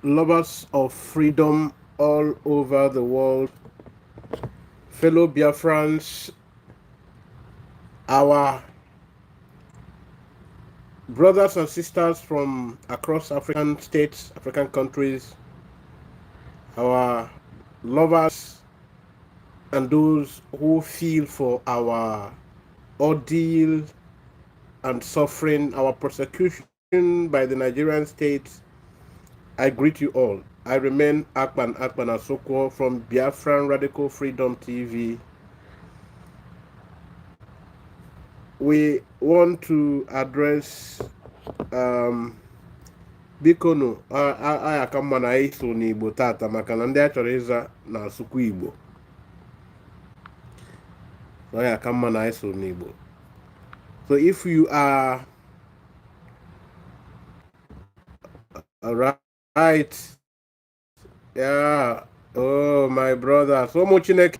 lovers of freedom all over the world, fellow Biafrans, our brothers and sisters from across African states, African countries, our lovers and those who feel for our ordeal and suffering, our persecution by the Nigerian state, I greet you all. I remain Ekpa Asuquo from Biafran Radical Freedom TV. We want to address bikono aya ka mma na iso n'Igbo tata maka na ndị a chọrọ ịza na Asuquo Igbo. Aya ka mma na iso n'Igbo. So if you are right, yeah, oh my brother, so much Chineke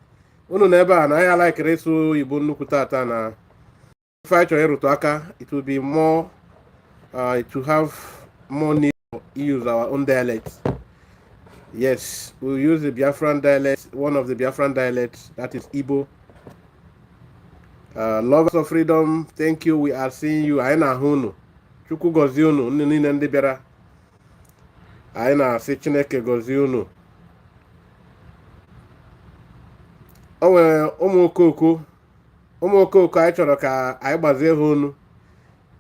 unu na ebe a na ya like ịsụ Igbo nnukwu tata na if I chọrọ ịrụtụ aka, it will be more to have more need to use our own dialects. Yes, we'll use the Biafran dialect, one of the Biafran dialects, that is Igbo. Lovers of freedom, thank you. We are seeing you. Anyị na-ahụ unu. Chukwu gọzie unu, ndị niile ndị bịara. Anyị na-asị Chineke gọzie unu. O nwere ụmụ okoko anyị chọrọ ka anyị gbazie ha unu.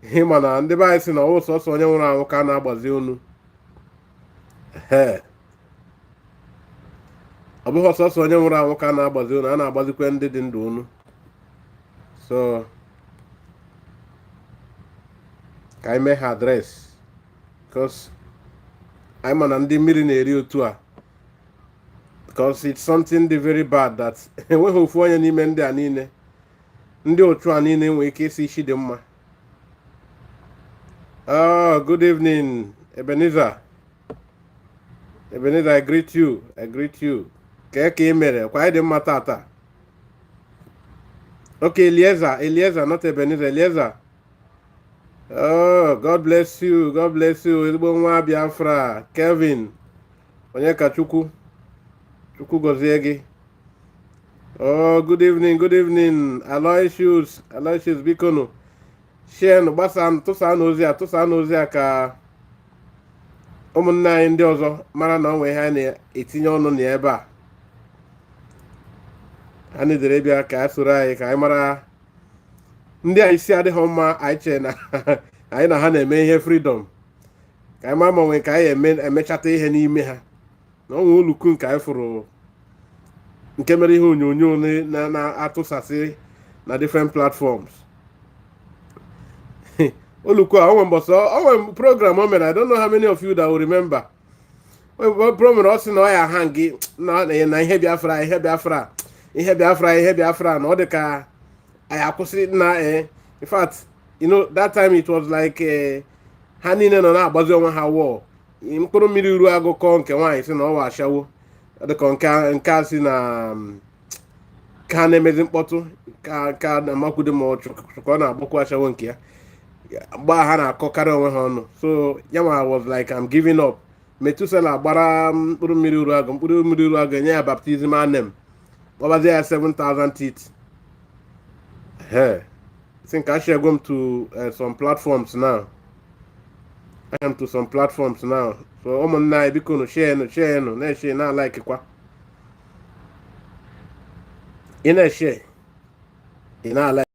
Ihe mana ndị be anyị si na ọ sọsọ onye nwụrụ anwụ ka a na-agbazi unu. Ọ bụghị sọsọ onye nwụrụ anwụ ka a na-agbazi unu, a na-agbazikwa ndị dị ndụ unu. So ka anyị mee ha adres because anyị ma na ndị mmiri na-eri otu a because it's something very bad that enweghị ofu onye n'ime ndị a niile ndị otu a niile nwere ike isi isi dị mma. Oh, good evening, Ebenezer, I greet you. Ka ị mere kwa anyị dị mma tata. Okay, Eliezer, not Ebenezer, Eliezer. Oh, God bless you. Ezigbo nwa Biafra, Kevin. Onye ka Chukwu gọzie gị. Oh, good evening. Aloysius, bikono. Share tụsaa n'ozi a ka ụmụnne anyị ndị ọzọ mara na onwe ha na-etinye ọnụ n'ebe a. Ha na-edere bịa ka a soro anyị ka anyị mara ndị a isi adịghị mma anyị chee na anyị na ha na-eme ihe freedom ka anyị mara ma nwee ka anyị emechata ihe n'ime ha na onwe oluku nke anyị fụrụ nke mere ihe onyonyo na-atụsasị na different platforms. Oluku a onwe program o mere, I don't know how many of you that will remember. Program ọ sị na ọ ya ha gị na ihe Biafra na ọ dị ka anyị akwụsị na in fact, you know, that time it was like ha niile nọ na-agbazi onwe ha wọl. Mkpụrụ mmiri ruo agụkọ nke nwaanyị si na ọ wa ashawo dịka nke a si na ka ha na-emezi mkpọtụ ka na-amakwude ma ọ chụkọ na-agbakwu ashawo nke ya gbaa ha na-akọkarị onwe ha ọnụ. So yanwa was like I'm giving up. Metusela gbara mkpụrụ mmiri uru agụ enye ya baptizim anem kpọbazie ya 7,000 teeth. I think I should go to some platforms now. I am to some platforms now. So ụmụnna anyị biko share na-share na like kwa. Ị na-share, ị na-like.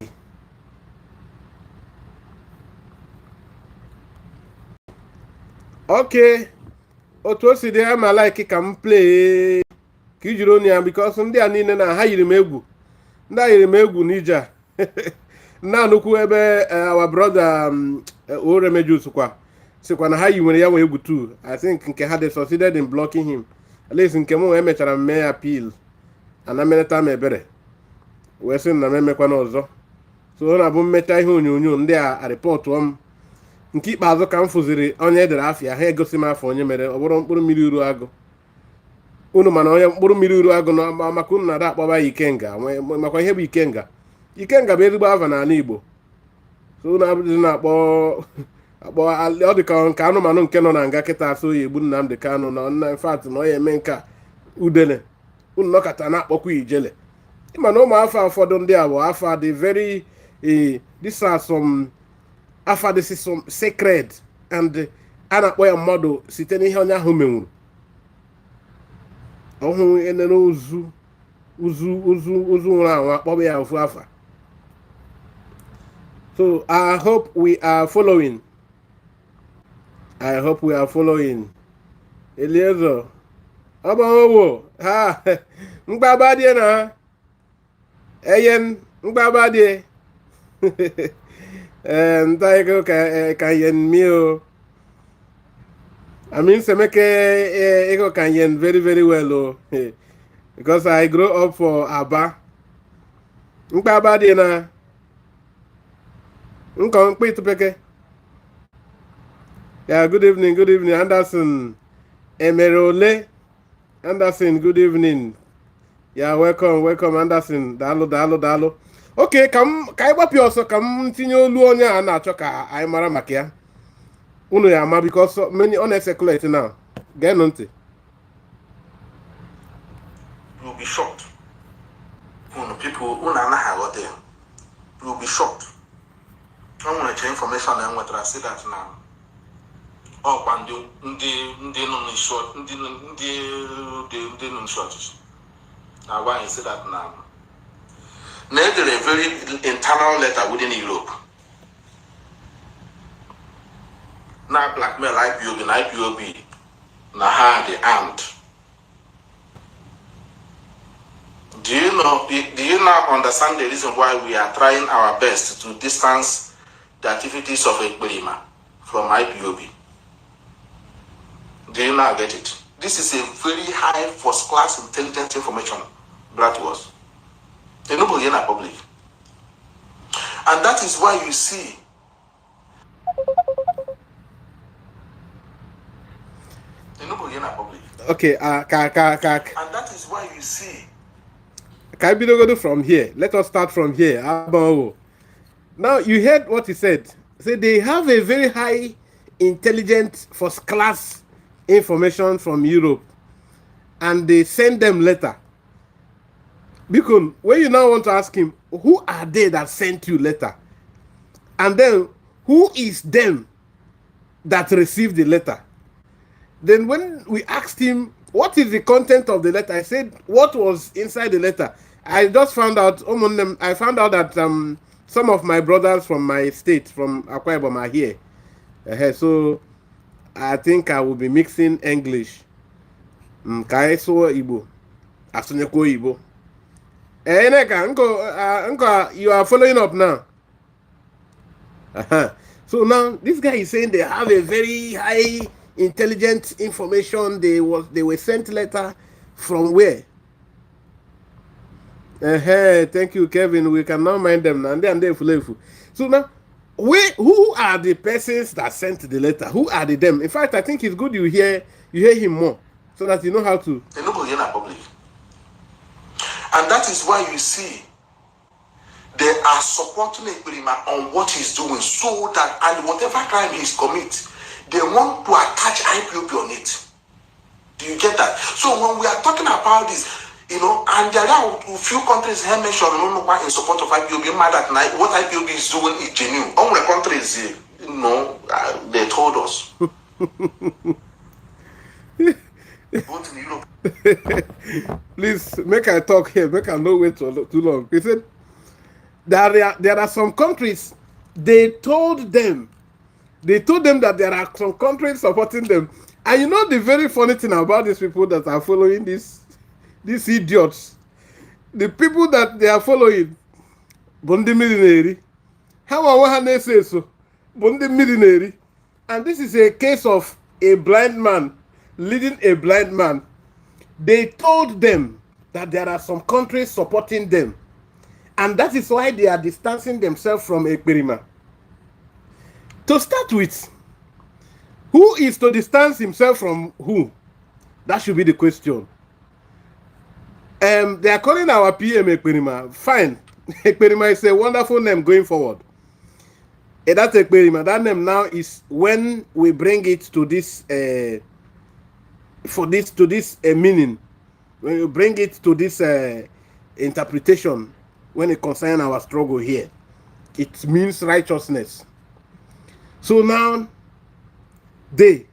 Okay, otu o si dị ama like ka m play ka ijiri onu ya because ndị a niile na ha yiri m egwu. Ndị a yiri m egwu n'ije a. Na nnukwu ebe our brother Oremejus sikwa na ha yi nwere ya nwe egwu too. I think nke ha they succeeded in blocking him. At least nke m emechara m mee appeal ana meneta m ebere wee sị na m emekwa n'ọzọ. So ọ na-abụ mmecha ihe onyonyo ndị a repọtụ m nke ikpeazụ ka m fụziri onye edere afịa ha egosi m afọ onye mere ọ bụrụ mkpụrụ mmiri uru agụ. Unu mana onye mkpụrụ mmiri uru agụ maka unu na-ada akpọba ya Ikenga makwa ihe bụ Ikenga bụ ezigbo afa n'ala Igbo. So unu abụghị na-akpọ ọ dị ka nke anụmanụ nke nọ na nga kịta asụ oyi egbu Nnamdi Kanu na in fact na ọ ya eme nka udele unu nọkọta na-akpọkwa ijele ịma na ụmụ afọ ụfọdụ ndị a bụ afọ dị very these are some afọ dị some sacred and a na-akpọ ya mmadụ site n'ihe onye ahụ menwuru ọhụụ enere ozu nwụrụ anwụ akpọba ya ofu afa. So I hope we are following. Eliezer Obawo ha mgbabadie na eyen mgbabadie ntaiko ka yen mio. I mean semeke ego can yen very very well because I grew up for Aba. Mgbabadie na yeah, good evening, Anderson. Emerole. Anderson, good evening. Yeah, welcome, Anderson. Dalo. Okay, ka I gbapụ ọsọ ka m tinye olu onye a na-achọ ka anyị mara maka ya. Unu ya ama because many unseculated now. Geenụ ntị. You'll be shocked. People anaghị aghọta ya. You'll be shocked. I want to change information and what I say that now. Oh, and the non-short, the non-short. Now, why I say that now? Now, there is a very internal letter within Europe. Now, blackmail IPOB, now how they armed. Do you now understand the reason why we are trying our best to distance the activities of Ekpa from IPOB? Do you now get it? This is a very high first-class intelligence information brought to us. Nobody in the public. And that is why you see. Nobody in the public. Okay, And that is why you see. Can we go from here? Let us start from here. Now, you heard what he said. Say they have a very high intelligent first-class information from Europe, and they send them letter. Because when you now want to ask him, who are they that sent you letter? And then, who is them that received the letter? Then when we asked him, what is the content of the letter? I said, what was inside the letter? I just found out, that some of my brothers from my state, from Akwa Ibom, are here. So I think I will be mixing English. Kaiso Igbo. Asuquo Igbo. Nka, you are following up now. So now this guy is saying they have a very high intelligent information. They were sent letter from where? Thank you, Kevin. We can now mind them now. So now, who are the persons that sent the letter? Who are them? In fact, I think it's good you hear him more, so that you know how to. Nobody in public. And that is why you see they are supporting Ekpa on what he's doing, so that and whatever crime he's commit, they want to attach IPOB on it. Do you get that? So when we are talking about this, and there are a few countries here mentioned in support of IPOB, that what IPOB is doing is genuine. All the countries, they told us. Both in Europe. Please, make I talk here. Make I not wait too long. He said, there are some countries, they told them that there are some countries supporting them. And you know the very funny thing about these people that are following these idiots, the people that they are following, Bondi Millionary, how they say so, Bondi Millionary, and this is a case of a blind man leading a blind man. They told them that there are some countries supporting them, and that is why they are distancing themselves from Ekpa. To start with, who is to distance himself from who? That should be the question. They are calling our PM Ekpa. Fine. Ekpa is a wonderful name going forward. That's Ekpa. That name now is when we bring it to this meaning, when you bring it to this interpretation, when it concerns our struggle here, it means righteousness. So now they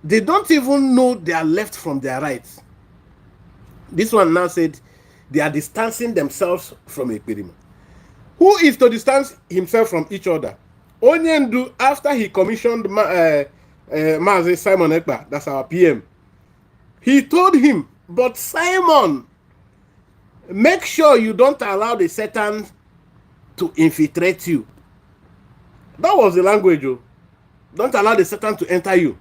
don't even know their left from their right. This one now said they are distancing themselves from Ekpa. Who is to distance himself from each other? Onyendu, after he commissioned Mazi Simon Ekpa, that's our PM, he told him, but Simon, make sure you don't allow the Satan to infiltrate you. That was the language. Don't allow the Satan to enter you.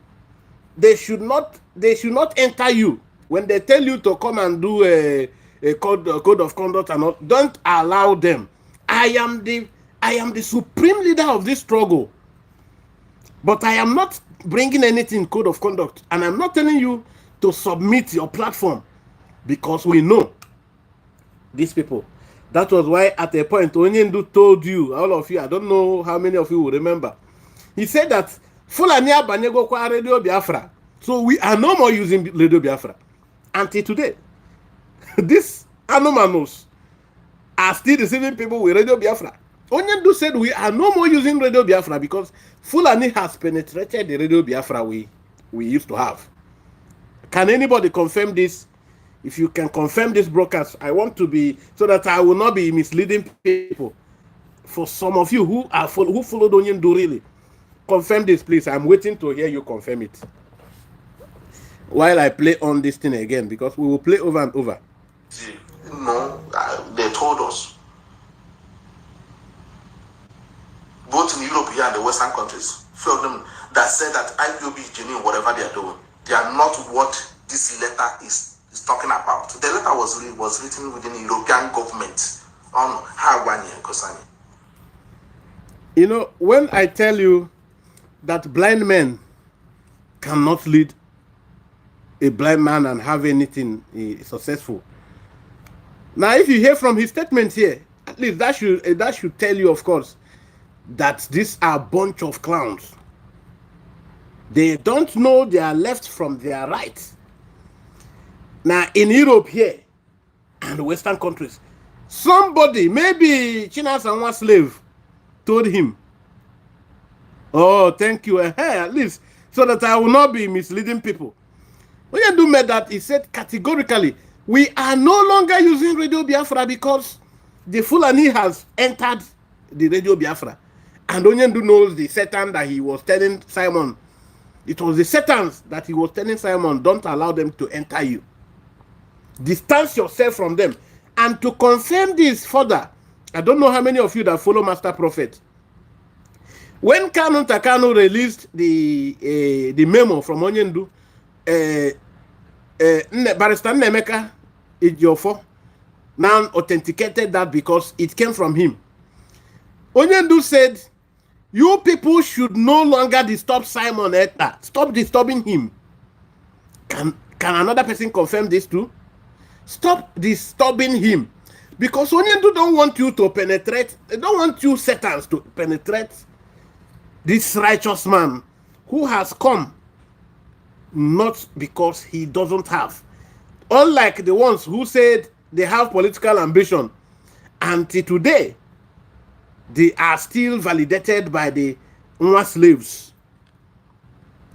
They should not enter you. When they tell you to come and do a code of conduct and all, don't allow them. I am the supreme leader of this struggle, but I am not bringing anything code of conduct, and I'm not telling you to submit your platform, because we know these people. That was why at a point Onyendu told you, all of you, I don't know how many of you will remember, he said that Fulani Abanyego kwa Radio Biafra, so we are no more using Radio Biafra until today. These anomalous are still deceiving people with Radio Biafra. Onyendu said we are no more using Radio Biafra because Fulani has penetrated the Radio Biafra we used to have. Can anybody confirm this? If you can confirm this broadcast, I want to be, so that I will not be misleading people. For some of you who followed Onyendu really, confirm this, please. I'm waiting to hear you confirm it. While I play on this thing again, because we will play over and over. No, they told us, both in Europe here and the Western countries, few of them that said that IPOB is genuine, whatever they are doing, they are not what this letter is talking about. The letter was written within the European government on Hawani and Kosani. You know, when I tell you that blind men cannot lead a blind man and have anything successful. Now, if you hear from his statement here, at least that should tell you, of course, that these are a bunch of clowns. They don't know their left from their right. Now, in Europe here and Western countries, somebody, maybe China's one slave, told him, oh, thank you, at least, so that I will not be misleading people. When Onyendu made that, he said categorically, we are no longer using Radio Biafra because the Fulani has entered the Radio Biafra. And Onyendu knows the Satan that he was telling Simon. It was the Satans that he was telling Simon, don't allow them to enter you. Distance yourself from them. And to confirm this further, I don't know how many of you that follow Master Prophet. When Kanu Takano released the memo from Onyendu, Barrister Nemeka Ejiofor now authenticated that because it came from him. Onyendu said, you people should no longer disturb Simon Ekpa. Stop disturbing him. Can another person confirm this too? Stop disturbing him. Because Onyendu don't want you to penetrate, they don't want you Satans to penetrate this righteous man who has come not because he doesn't have. Unlike the ones who said they have political ambition, until today, they are still validated by the Nwa slaves.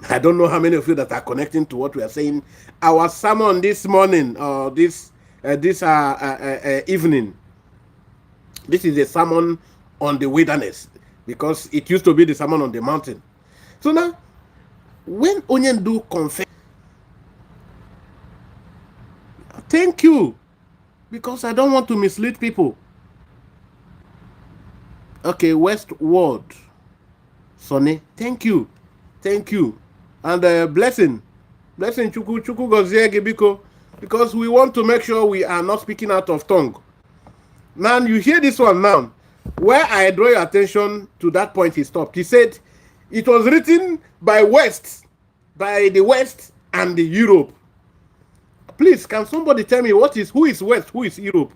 I don't know how many of you that are connecting to what we are saying. Our sermon this morning, or this evening, this is a sermon on the wilderness, because it used to be the sermon on the mountain. So now, when Onyendu confess, thank you, because I don't want to mislead people. Okay, Westward, Sonny, thank you, and blessing Chuku Gozie Gebiko, because we want to make sure we are not speaking out of tongue. Now you hear this one now, where I draw your attention to that point he stopped. He said it was written by the West and the Europe. Please, can somebody tell me who is West, who is Europe?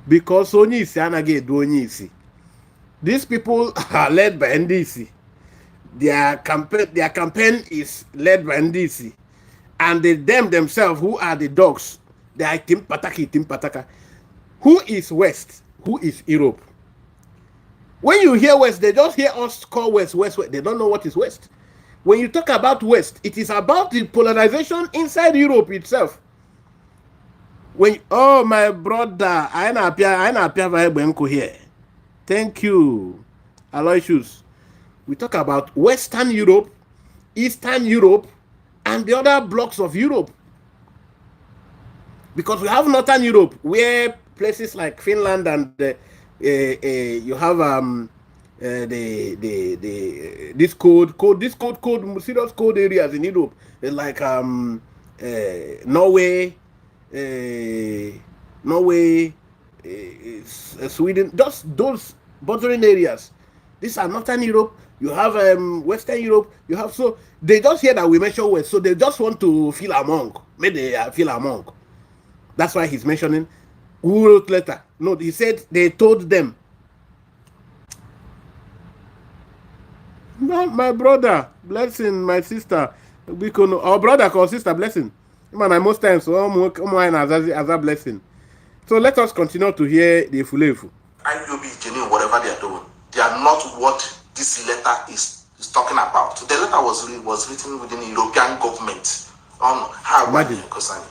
Because onye isi anage do onye isi. These people are led by NDC. Their campaign is led by NDC. And them themselves, who are the dogs, they are Tim Pataka. Who is West? Who is Europe? When you hear West, they just hear us call West. They don't know what is West. When you talk about West, it is about the polarization inside Europe itself. When oh my brother, I na appear here. Thank you, Aloysius. We talk about Western Europe, Eastern Europe, and the other blocks of Europe. Because we have Northern Europe, where places like Finland and you have this serious cold areas in Europe, like Norway, Sweden, just those bordering areas. These are Northern Europe. You have Western Europe. You have, so they just hear that we mention West, so they just want to feel among. Maybe they feel among. That's why he's mentioning who wrote letter. No, he said they told them. No, my brother, blessing, my sister. Our brother or sister, blessing. Man, most times, so as a blessing. So let us continue to hear the Fulefu. IPOB is genuine, whatever they are doing. They are not what this letter is talking about. The letter was written within the European government on how concerning.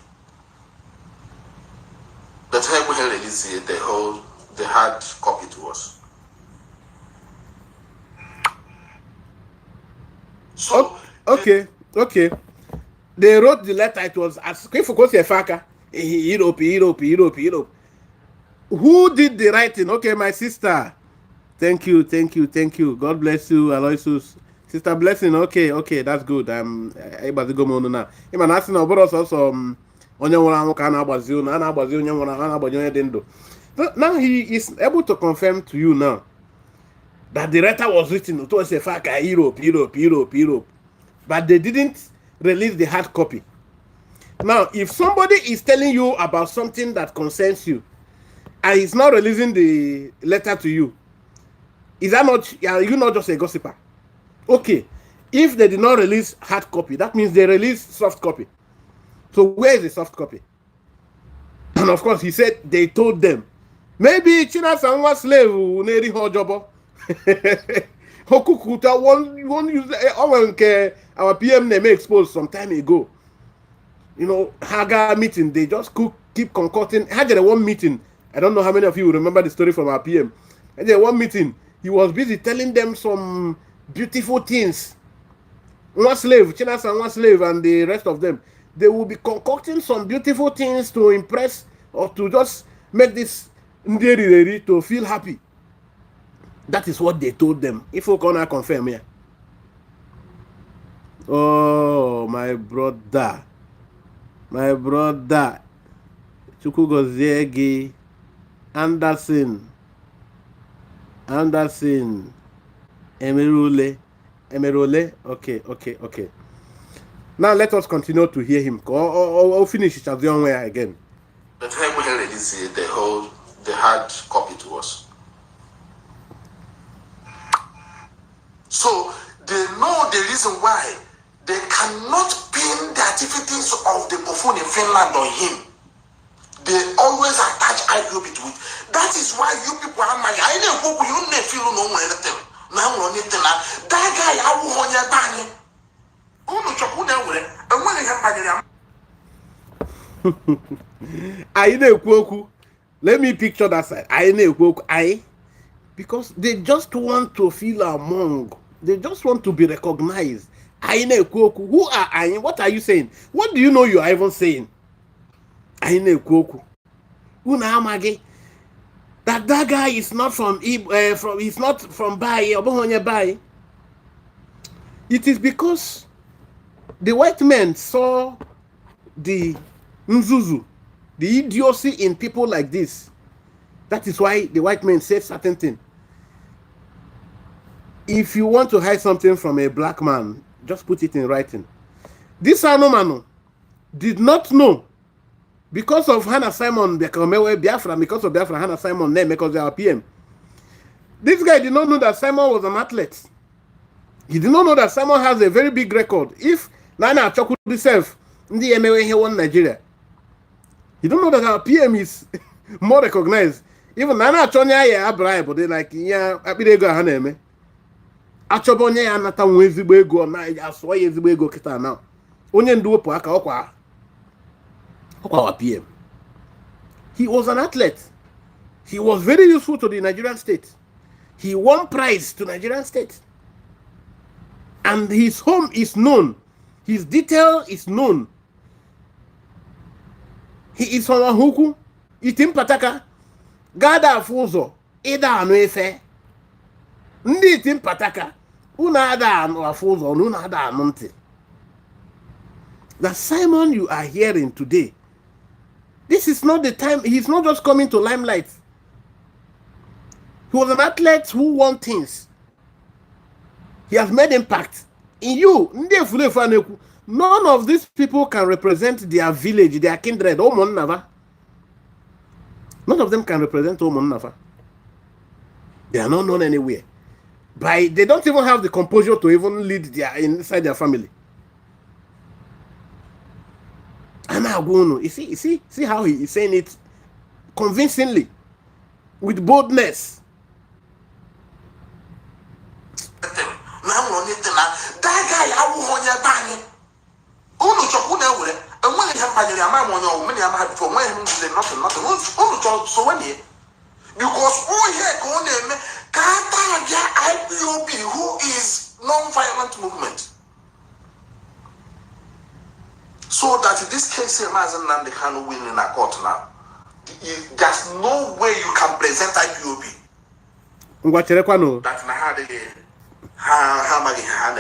The time we released it, the hard copy to us. So okay. They wrote the letter. It was Asuquo, Europe. Who did the writing? Okay, my sister. Thank you. God bless you, Aloysius. Sister Blessing. Okay, that's good. I'm able to go on now. I'm asking about also now he is able to confirm to you now that the letter was written to Europe, but they didn't release the hard copy. Now, if somebody is telling you about something that concerns you and he's not releasing the letter to you, is that not, are you not just a gossiper? Okay, if they did not release hard copy, that means they released soft copy. So where is the soft copy? And of course, he said they told them. Maybe China san was slave neri hojobo. Hokukuta one use our PM name exposed some time ago. You know, Haga meeting, they just keep concocting. Had one meeting. I don't know how many of you remember the story from our PM. And then one meeting, he was busy telling them some beautiful things. One slave, China san one slave, and the rest of them. They will be concocting some beautiful things to impress or to just make this Nderi to feel happy. That is what they told them. If you can confirm here. Oh, my brother. Chukwugoziegi Anderson. Emerule. Okay. Now let us continue to hear him. Or finish it at the own way again. The time we released it, the hard copy to us. So they know the reason why they cannot pin the activities of the buffoon in Finland on him. They always attach IPOB to it. That is why you people are my. I didn't you never feel no one anything. Now on it now. That guy I will on your body. Let me picture that side. Because they just want to feel among. They just want to be recognized. Who are I? What are you saying? What do you know you are even saying? That guy is not he's not from Bai. It is because the white men saw the Nzuzu, the idiocy in people like this. That is why the white men said certain things. If you want to hide something from a black man, just put it in writing. This Anomano did not know because of Hannah Simon Biafra, because of Biafra, Hannah Simon name, because they are PM. This guy did not know that Simon was an athlete. He did not know that Simon has a very big record. If Nana Achoku himself, the MLA here won Nigeria, he don't know that our PM is more recognized. Even Nana Achonya ya bribe, but they like yeah, abidego haneme. Achobonya ya nata ezigbo ego na ya so ya ezigbo ego kita now. Onye ndu wepu aka okwa our PM. He was an athlete. He was very useful to the Nigerian state. He won prize to Nigerian state. And his home is known. His detail is known. He is from Asuquo. Itim pataka. Gada afuzo. Ida anu efe. Ndi itim pataka. Una ada anu afuzo. Una ada anu nti. The Simon you are hearing today, this is not the time. He's not just coming to limelight. He was an athlete who won things. He has made impact. In you, none of these people can represent their village, their kindred. None of them can represent Omon Nafa. They are not known anywhere. They don't even have the composure to even lead inside their family. You see how he is saying it convincingly, with boldness. That guy, I will your bang. Unu choku na wure, and when he had my money, many am had for when he said nothing. Unu chok so when because all here go name Kata IPOB, who is non-violent movement. So that in this case, Mazi and they can win in a court now. There's no way you can present IPOB. That's not how they how many had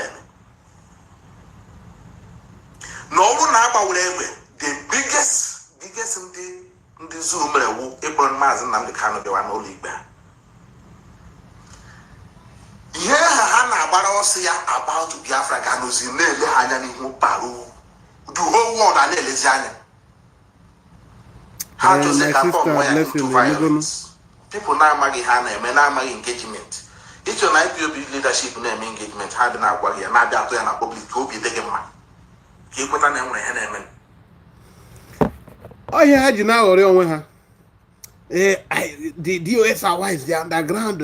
no one the biggest in the Zoom Ebron Mazi and the kind of the one only bear. Yeah, Hana about to be Africanus in the Hanani Paru. The whole world and Elizania. How to say to violence. People now marry Hannah and now marry engagement. It's an IPOB leadership name engagement. How do not worry? Now that we are public to be the game. He put a name on him. Oh, yeah, you know, or the DOS are wise, the underground.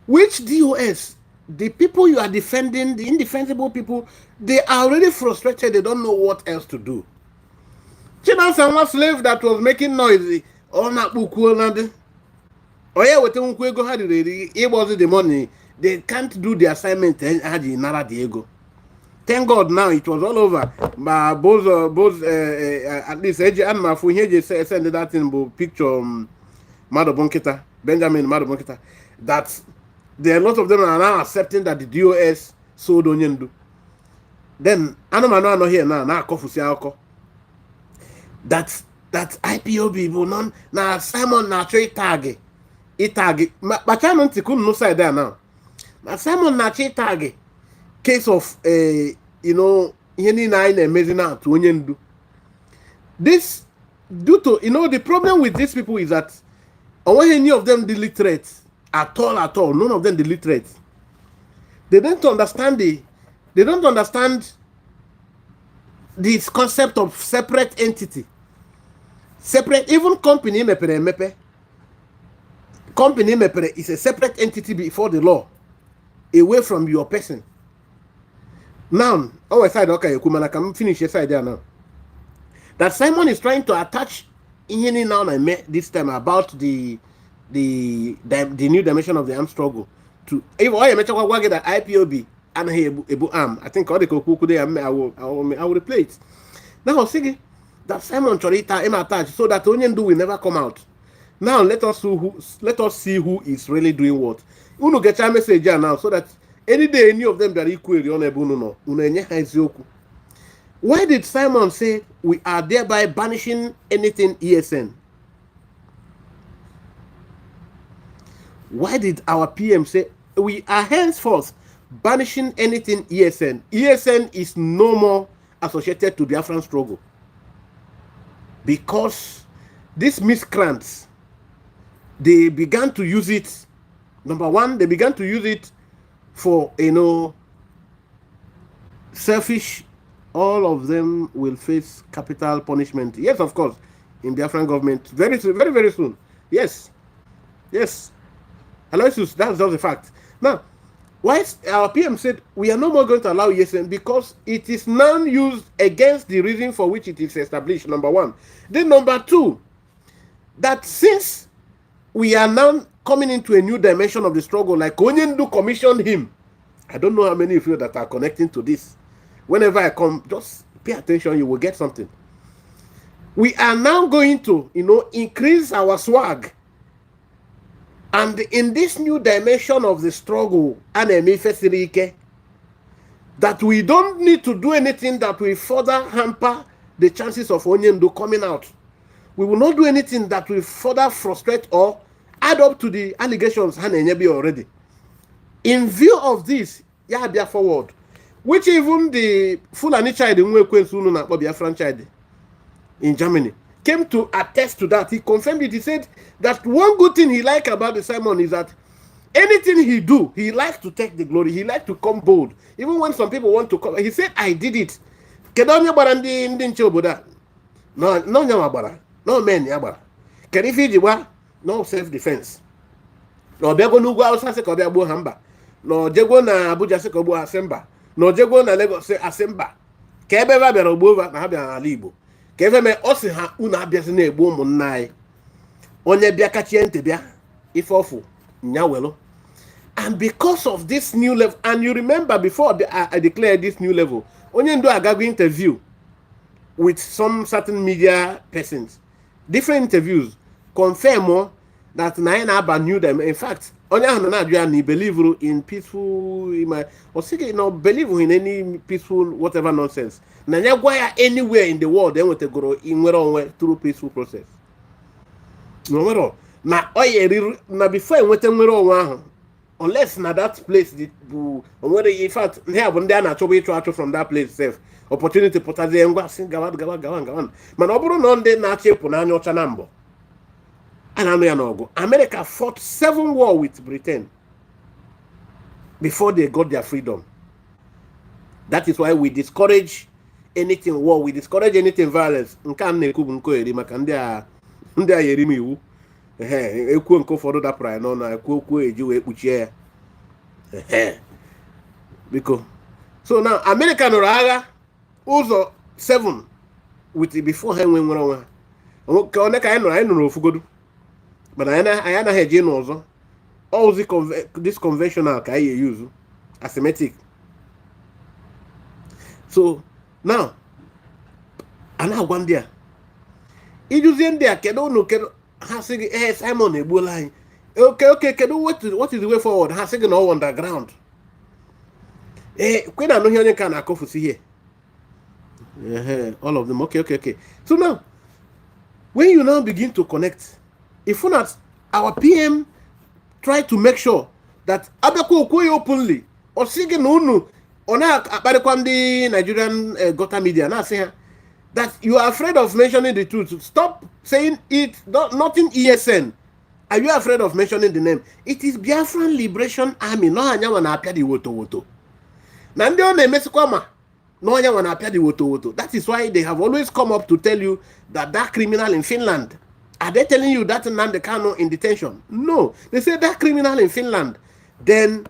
Which DOS? The people you are defending, the indefensible people, they are already frustrated. They don't know what else to do. Someone slave that was making noise. Oh, not buku. Oh, yeah, what go had it was the money. They can't do the assignment and had in Nara Diego. Thank God now it was all over. But both at least Eji and Mafu here send that in picture Mado Bonketa, Benjamin Mado Bonketa, that there are a lot of them are now accepting that the DOS sold Onyendu. Then Anomano no here now Kofusi Alko. That IPOB will not now Simon na trade tag. But Simon Tikun no side there now. Now Simon na trade tag case of Yeni nine amazing to Onyendu. This due to the problem with these people is that when any of them the literate at all, none of them the literate. They don't understand this concept of separate entity. Separate, even company mepere. Company mepere is a separate entity before the law, away from your person. Now, side okay, I can finish your side there now. That Simon is trying to attach in now and this time about the new dimension of the armed struggle to if I mention what that IPOB and Ebu arm. I think all the Koku there I will replay it. Now I'm saying that Simon Chorita am attached so that Onyendu will never come out. Now let us see who is really doing what. Uno get a message here now so that any day any of them that equally on Ebuno no. Why did Simon say we are thereby banishing anything ESN? Why did our PM say we are henceforth banishing anything ESN? ESN is no more associated to the Biafran struggle. Because these miscreants, they began to use it Number one, they began to use it for, selfish. All of them will face capital punishment. Yes, of course, in Biafran government, very soon, very, very soon. Yes. Aloysius, that's just a fact. Now, why our PM said we are no more going to allow ESN because it is now used against the reason for which it is established, number one. Then number two, that since we are now coming into a new dimension of the struggle, like Onyendu commissioned him. I don't know how many of you that are connecting to this. Whenever I come, just pay attention, you will get something. We are now going to, increase our swag. And in this new dimension of the struggle, that we don't need to do anything that will further hamper the chances of Onyendu coming out. We will not do anything that will further frustrate or add up to the allegations Hanenyebi already. In view of this, Yabia forward, which even the Fulani child in Biafran child in Germany came to attest to that. He confirmed it. He said that one good thing he liked about the Simon is that anything he do, he likes to take the glory. He likes to come bold. Even when some people want to come, he said, I did it. No men, no self-defense. No bego nugu Hausa se ko bia bo hamba. No jego na Abuja se ko bo asemba. No jego na Lagos se asemba. Ka ebe ba bịara ogbo over na ha bịara ala Igbo. Ka ebe me o si ha unu abịazi na egbo ụmụnna anyị. Onye bịa kachie ntị bịa ife ofu nya welo. And because of this new level, and you remember before I declared this new level, Onyendu agago interview with some certain media persons, different interviews, confirm that na aba new them. In fact, only he believe in peaceful, or believe in any peaceful whatever nonsense. Nanya gwaya anywhere in the world, they want to go in through peaceful process. No, na na before I went to unless na that place in fact here when they are not from that place itself. Opportunity potaze ngwa sing gawan. Man oburu no nde na chepu na anya ocha na mbo. America fought 7 wars with Britain before they got their freedom. That is why we discourage anything war, we discourage anything violence. Nka na-ekwu nko eri maka ndị a yeri m iwu. Ekwu nko fọdụ dapụrụ no na ekwu eji wee kpuchie ya. Because so now America nụrụ agha ụzọ 7 with before ha nwere onwe ha. Ka one ka anyị nụrụ ofugodu. But I anaghị eji n'ọzọ. All this conventional ka anyị use asymmetric. So now ana-agwa ndị a ijuzie ndị a kedu ha sị gị Simon egbuola anyị. Okay, kedu what is the way forward? Ha sị gị na underground. Kwe na anụghị onye ka na-akọfusi here. All of them. Okay. So now, when you now begin to connect, if not our PM try to make sure that abeko okwe openly or sige no unu ona akparikwa ndị Nigerian gutter media na say that you are afraid of mentioning the truth. Stop saying it. Nothing ESN. Are you afraid of mentioning the name? It is Biafran Liberation Army. No anyanwa na apia di woto. Na ndị ọ na-emesikwa ma no anyanwa na apia di woto. That is why they have always come up to tell you that criminal in Finland. Are they telling you that Nnamdi Kanu in detention? No. They say that criminal in Finland. Then,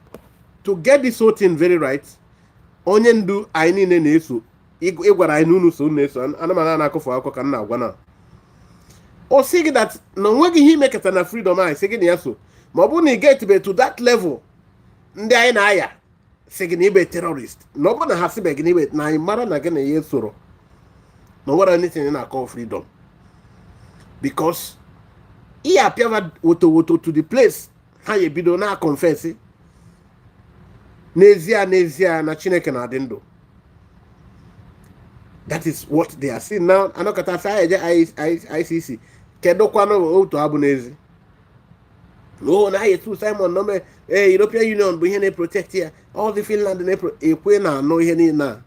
to get this whole thing very right, Onyendu aini ne nesu. Igwara inunu so nesu. Anamana na akofo akwa kana agwana. O sige that no nwegi hi meketa na freedom ai sige ni yaso. Mabu ni get be to that level. Ndị anyị na aya sige ni be terrorist. No bo na hasibe gini be na imara na gene yesoro. No what anything na call freedom. Because he appeared woto to the place how you bido na confess n'ezie na Chineke na adị. That is what they are saying now. Anokata say ICC kedo kwano otu abu n'ezi. No na yetu Simon no me European Union bụ ihe na protect here. All the Finland na ekwe na no ihe ni na.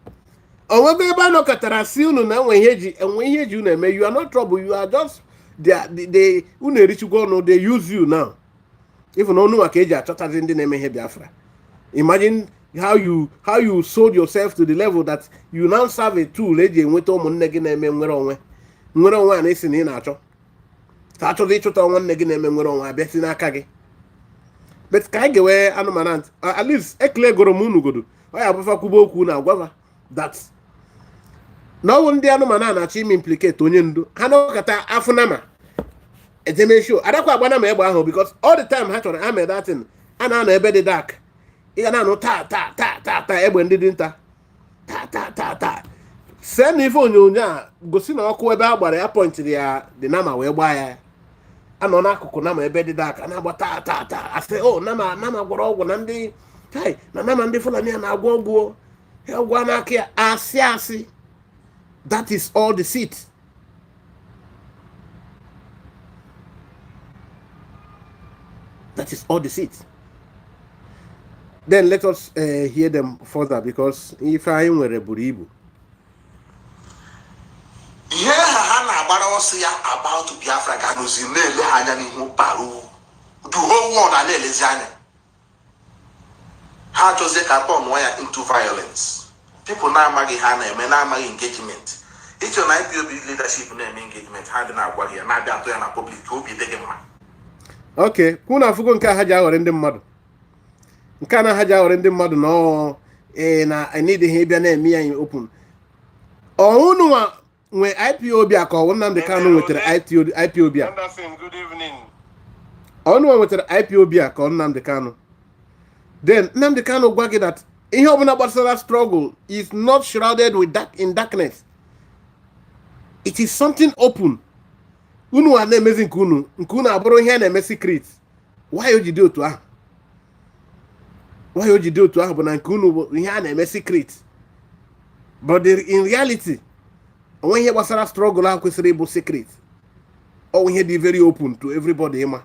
Onwego ebe anokatara si unu na enwe ihe ji unu eme. You are not trouble, you are just they use you now. Even ọnụ ka eji achọtazi ndị na-eme ihe Biafra. Imagine how you sold yourself to the level that you now serve a tool eji enweta ụmụnne gị na-eme nwere onwe a na-esi na ị na-achọ ka achọrọ ịchụta nwanne gị na-eme nwere onwe abịa si n'aka gị. But ka anyị ga-ewe anụmanụ at least ekele goro m unu godo ọ ya bụfa kwuba okwu na agwava that na ọwụ ndị anụmanụ a na-achọ ime implicate onye ndu ha na-ọkata afụ nama ejemesho adakwa agba nama egbe ahụ because all the time ha chọrọ ha mee datin a na-anọ ebe dị dark ị ga na-anụ taa egbe ndị dị nta taa see na ife onyonyo a gosi na ọkụ ebe a gbara ya pointịrị ya dị nama wee gbaa ya anọ n'akụkụ nama ebe dị dark a na-agba taa asị o nama gwọrọ ọgwụ na ndị na nama ndị Fulani a na-agwọ ọgwụ n'aka ya asị. That is all deceit. That is all deceit. Then let us hear them further because if I were a buribu. Ihe ha na-agbara ọsọ ya about Biafra ga-anụzi na-ele ha anya n'ihu paru the whole world na-elezi anya ha achọzie ka turn ya into violence. People na-amaghị ha na-eme na-amaghị engagement. Ịchọ na IPOB leadership na-eme engagement ha dị na-agwa gị ya na-abịa atụ ya na public ka obi dị gị mma. Okay, kwụ na afụgo nke ha ji aghọrị ndị mmadụ nke a na ha ji aghọrị ndị mmadụ na n'ịdịghị ịbịa na-eme ya open ọhụnụ nwe IPOB a ka ọwụ Nnamdi Kanu nwetara IPOB a ọnụ nwetara IPOB a ka Nnamdi Kanu. Then Nnamdi Kanu gwa gị that ihe ọbụla gbasara struggle is not shrouded in darkness. It is something open. Unu a na-emezi nke unu abụrụ ihe na-eme secret. Why o ji dị otu ahụ? Why o ji dị otu ahụ bụ na nke unu bụ ihe a na-eme secret. But in reality, onwe ihe gbasara struggle ahụ kwesịrị ịbụ secret. Ọ ihe dị very open to everybody ịma.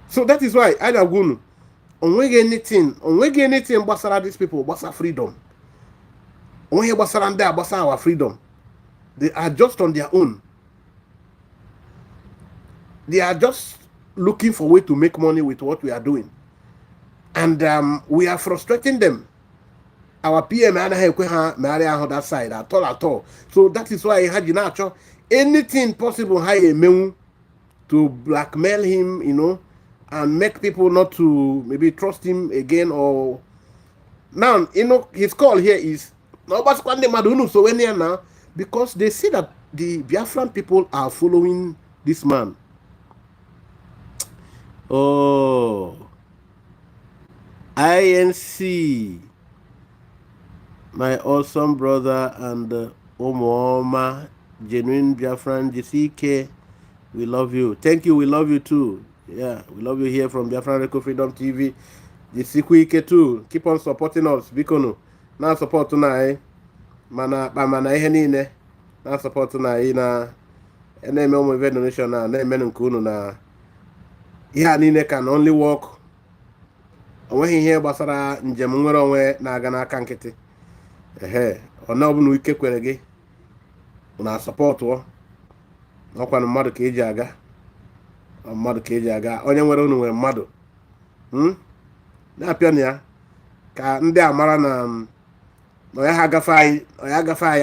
So that is why I na-agwa unu onweghị anything gbasara these people gbasara freedom. Onwe ihe gbasara ndị a gbasara our freedom. They are just on their own. They are just looking for a way to make money with what we are doing. And we are frustrating them. Our PM anaghị ekwe ha megharịa ahụ that side at all. So that is why ha ji na-achọ anything possible ha emenwu to blackmail him, and make people not to maybe trust him again. Or now, his call here is now because they see that the Biafran people are following this man. Oh, INC, my awesome brother and Omooma, genuine Biafran GCK, we love you. Thank you, we love you too. Yeah, we love you here from Biafran Reco Freedom TV. GCK too. Keep on supporting us. Bikono. Now support tonight. Mana ihe niile. Now support tonight na eme ụmụ event donation na eme nke unu na ihe niile can only work. Onweghị ihe gbasara njem nwere onwe na-aga n'aka nkịtị. Ona ọbụna ike kwere gị na support ọkwa na mmadụ ka eji aga. Mmadụ ka eji aga onye nwere unu nwere mmadụ na-apịa na ya ka ndị a mara na onye ha agafe anyị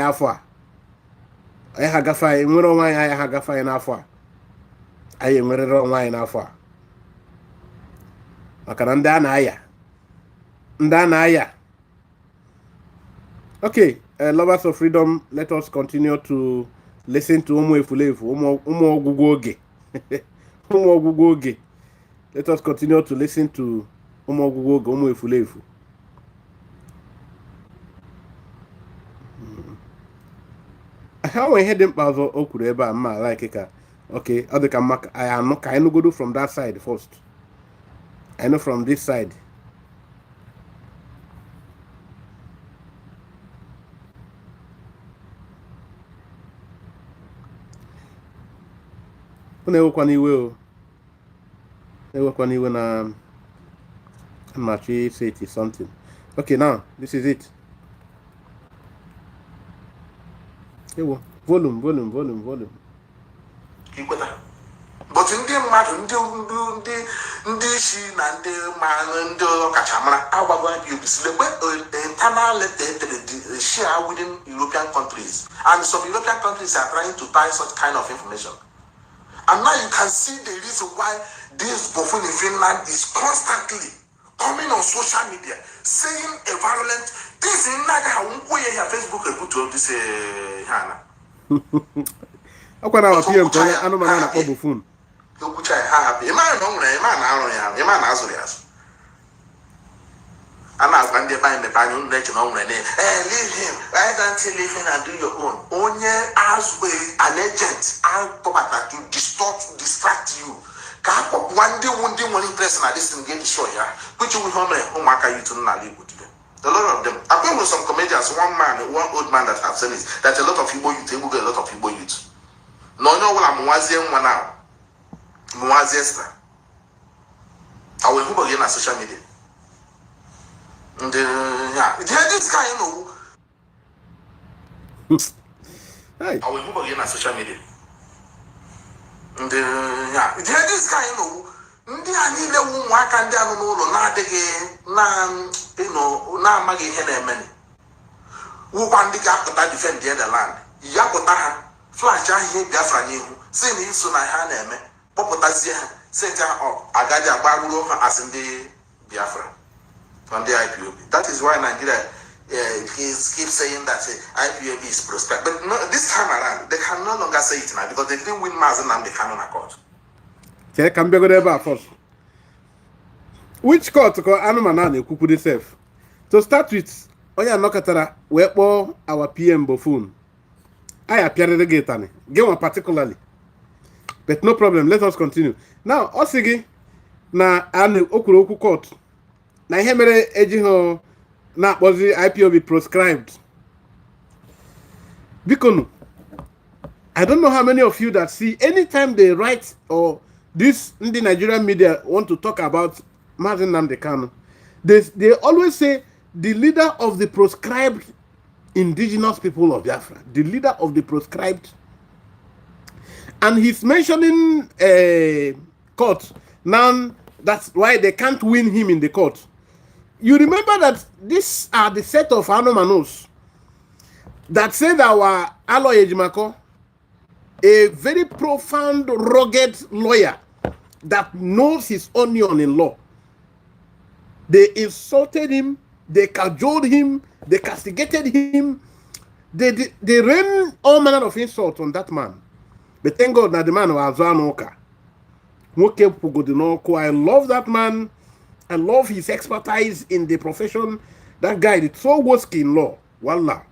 afọ a onye ha agafe anyị nwere onwe anyị ha agafe anyị n'afọ a anyị enwerere onwe anyị n'afọ a maka na ndị a na-aya. Okay, lovers of freedom, let us continue to listen to ụmụ efulefu ụmụ ọgwụgwụ oge. Let us continue to listen to ụmụ ọgwụgwụ oge ụmụ efulefu. Ha nwere ihe dị mkpa ọzọ o kwuru ebe a mma like ka okay ọ dị ka mma ka anyị nụgodo from that side first. I know from this side. Ewekwana iwe na I'm actually say it is something. Okay, now this is it. Volume. But but ndị mmadụ ndị isi na ndị ọkachamara agbago IPOB silekwe internal letter share within European countries, and some European countries are trying to tie such kind of information. And now you can see the reason why this buffoon in Finland is constantly coming on social media saying a violent this in Naga here Facebook put to this Hana. Akwa na PM to anu mana na ko buffoon. Okucha ha happy. Man no na man aro ya, man azuri as. Ana gwande ba me pa nyu na no na leave him. Why don't you leave him and do your own? Onye as an agent to distract you. Ka one interest na this engage show ya. Which we home umaka you to na live today. A lot of them. I've been with some comedians, one old man that have said this, that a lot of Igbo youth, able get a lot of Igbo youth. No, I'm Mazi one now. Mazi Esther. I will go again on social media. And yeah, this guy, you know. Hey. I will go again on social media. And yeah, this guy, you know. Ndị a niile ụmụaka ndị anụ n'ụlọ na-adịghị na-amaghị ihe na-eme wụkwa ndị ga-apụta defend the land ya pụta ha flash ahịa Biafra n'ihu si na iso na ha na-eme kpọpụtazie ha senti agadi agbarụrụ ha asị ndị Biafra on the IPOB. That is why Nigeria keeps saying that IPOB is prosperous, but no, this time around they can no longer say it now because they didn't win Mazi and they cannot accord. Can be good first. Which court ko anumana na-ekwukwu the self? To start with, onye anọkọtara wee kpọọ our PM buffoon. I appeared gate ani. Get one particularly. But no problem, let us continue. Now, osigi na anu okwuru okwu court. Na ihe mere ejiho na akpọzi IPOB proscribed. Bikonu, I don't know how many of you that see anytime they write or this in the Nigerian media want to talk about Mazi Nnamdi Kanu, they always say the leader of the proscribed indigenous people of Biafra, the leader of the proscribed, and he's mentioning a court. Now that's why they can't win him in the court. You remember that these are the set of anomalos that said our Aloy Ejimako, a very profound, rugged lawyer that knows his onion in law. They insulted him, they cajoled him, they castigated him, they rained all manner of insults on that man. But thank God that the man was Anoka. I love that man. I love his expertise in the profession. That guy is so wasky in law. Wallah.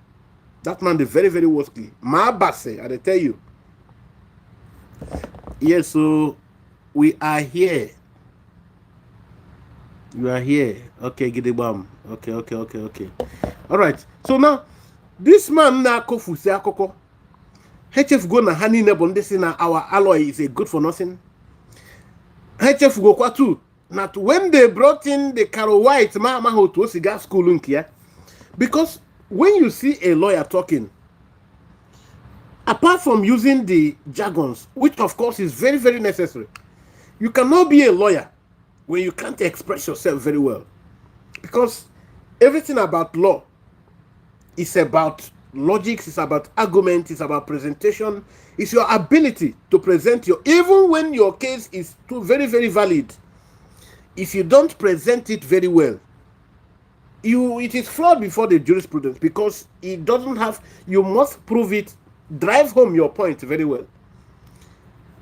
That man is very, very wasky. Ma base, I tell you. Yes, so we are here. You are here. Okay, Gidibam. Okay. All right. So now, this man na kofusi akoko. HF go na hani nebondesi na our alloy is a good for nothing. HF go kwa too. Not when they brought in the Caro White Maho to Cigar School here, because when you see a lawyer talking, apart from using the jargons, which of course is very, very necessary, you cannot be a lawyer when you can't express yourself very well. Because everything about law is about logic, it's about argument, it's about presentation, it's your ability to present your, even when your case is too very, very valid. If you don't present it very well, it is flawed before the jurisprudence because it doesn't have, you must prove it, drive home your point very well.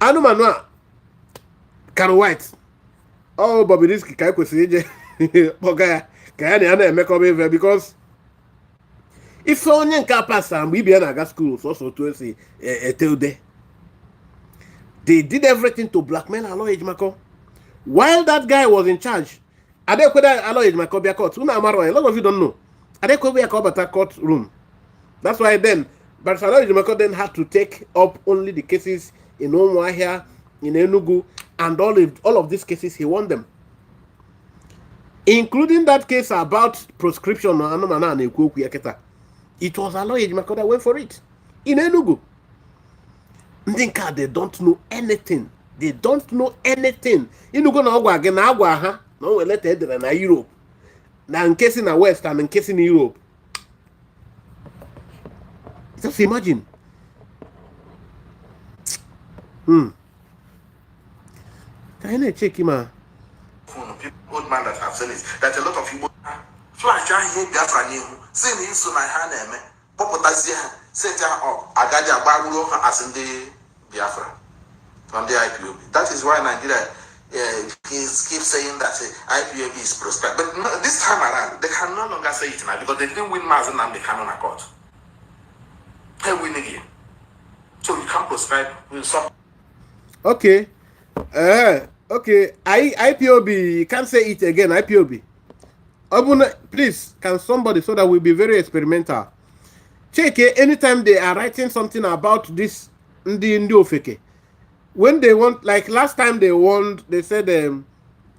Anumanwa, Caro White, oh, Bobby Risky, because if someone can pass and we be in school, also to say, they did everything to blackmail Aloy Ejimako. While that guy was in charge, Adekweda Aloy Ejimako be a court. A lot of you don't know. Adekweda be a court room. That's why then, but Aloy Ejimako then had to take up only the cases in Umuahia, in Enugu, and all of these cases he won them, including that case about proscription. It was Aloy Ejimako that went for it in Enugu. They don't know anything They don't know anything. You go na agwa again na agwa ha na we let edere na Europe. Na nke si na West and nke si na Europe. Just imagine. Can I check him out? Old man that have said it, that a lot of people flash here Biafra new, say me so my hand eme, popotazia, set up Agaja Bagulo as in the Biafra from the IPOB. That is why Nigeria keeps saying that IPOB is proscribed. But no, this time around, they can no longer say it now because they didn't win Mazi and they cannot accord. They win again. So you can't proscribe with some. Okay. Okay. IPOB, you can't say it again. IPOB. Please, can somebody, so that we'll be very experimental. Check anytime they are writing something about this Ndi Ofeke. When they want, like last time they warned, they said in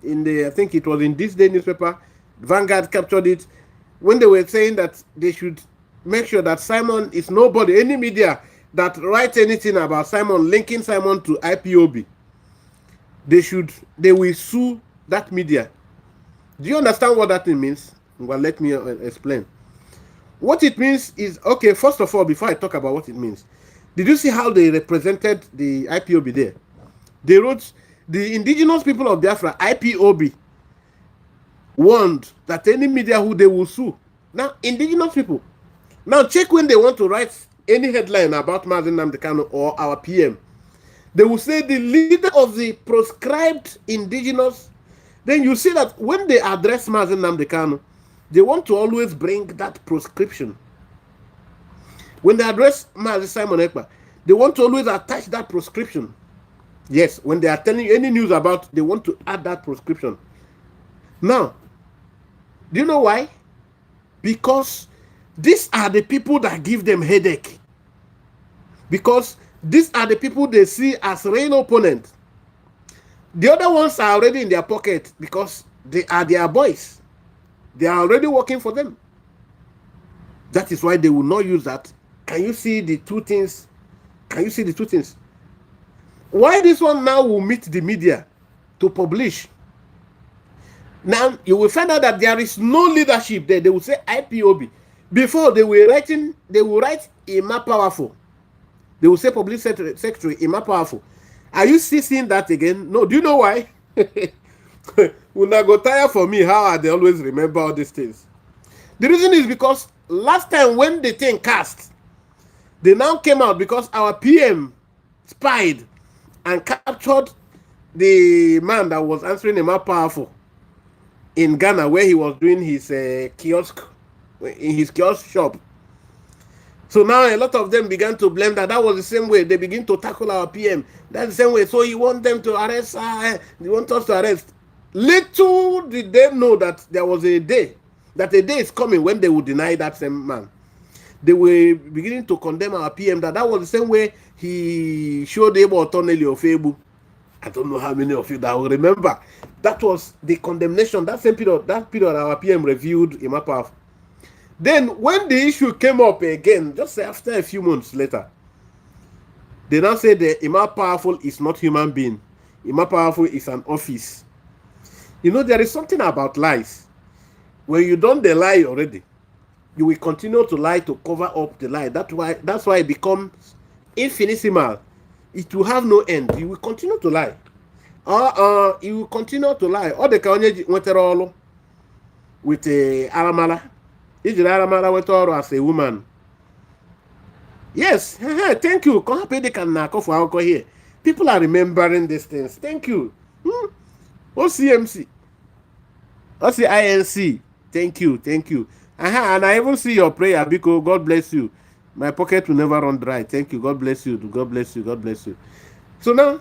the, I think it was in this day newspaper, Vanguard captured it, when they were saying that they should make sure that Simon is nobody, any media that writes anything about Simon, linking Simon to IPOB, they will sue that media. Do you understand what that thing means? Well, let me explain. What it means is, okay, first of all, before I talk about what it means, did you see how they represented the IPOB there? They wrote, the indigenous people of Biafra, IPOB, warned that any media who they will sue. Now, indigenous people. Now, check when they want to write any headline about Mazi Nnamdi Kanu or our PM. They will say the leader of the proscribed indigenous. Then you see that when they address Mazi Nnamdi Kanu, they want to always bring that proscription. When they address Mazi Simon Ekpa, they want to always attach that proscription. Yes, when they are telling you any news about, they want to add that proscription. Now, do you know why? Because these are the people that give them headache. Because these are the people they see as real opponents. The other ones are already in their pocket because they are their boys. They are already working for them. That is why they will not use that. Can you see the two things? Can you see the two things? Why this one now will meet the media to publish? Now you will find out that there is no leadership there. They will say IPOB. Before they will write Ima Powerful. They will say Public Secretary Ima Powerful. Are you still seeing that again? No. Do you know why? Will not go tire for me how they always remember all these things. The reason is because last time when the thing cast, they now came out because our PM spied and captured the man that was answering Ima Powerful in Ghana, where he was doing his kiosk, in his kiosk shop. So now a lot of them began to blame that was the same way they begin to tackle our PM. That's the same way. So you want them to arrest, you want us to arrest. Little did they know that there was a day, that a day is coming when they would deny that same man. They were beginning to condemn our PM that was the same way he showed Ebo Otoneli of Ebu. I don't know how many of you that will remember. That was the condemnation, that same period, our PM reviewed Ima Powerful. Then when the issue came up again, just after a few months later, they now say that Ima Powerful is not human being. Ima Powerful is an office. You know, there is something about lies. When you don't lie already, you will continue to lie to cover up the lie. That's why it becomes infinitesimal. It will have no end. You will continue to lie. You will continue to lie. All the Kaonye went all with a Aramala. Aramala went all as a woman. Yes, thank you. Here. People are remembering these things. Thank you. OCMC. OCINC. Thank you. Thank you. And I even see your prayer, Biko. God bless you. My pocket will never run dry. Thank you. God bless you. God bless you. God bless you. So now,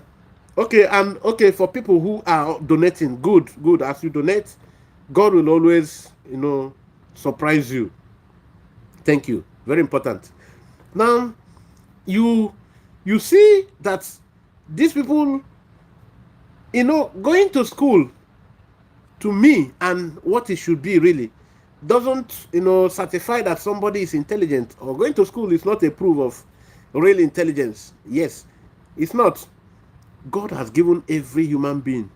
okay, and okay, for people who are donating, good. As you donate, God will always, surprise you. Thank you. Very important. Now, you see that these people, going to school, to me, and what it should be really, doesn't, certify that somebody is intelligent. Or going to school is not a proof of real intelligence. Yes, it's not. God has given every human being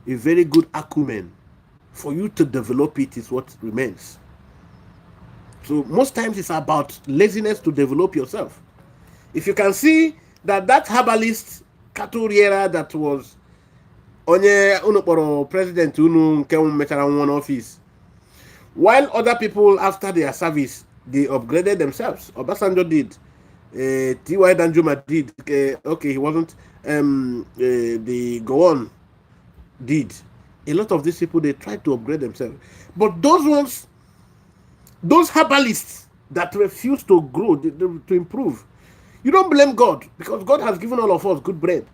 a very good acumen. For you to develop it is what remains. So most times it's about laziness to develop yourself. If you can see that herbalist cattle rearer that was onye unu kpọrọ president unu nke mechara one office, while other people after their service they upgraded themselves. Obasanjo did, T.Y. Danjuma did, okay, he wasn't, the Gowon did. A lot of these people, they tried to upgrade themselves. But those ones, those herbalists that refuse to grow, to improve, you don't blame God, because God has given all of us good bread.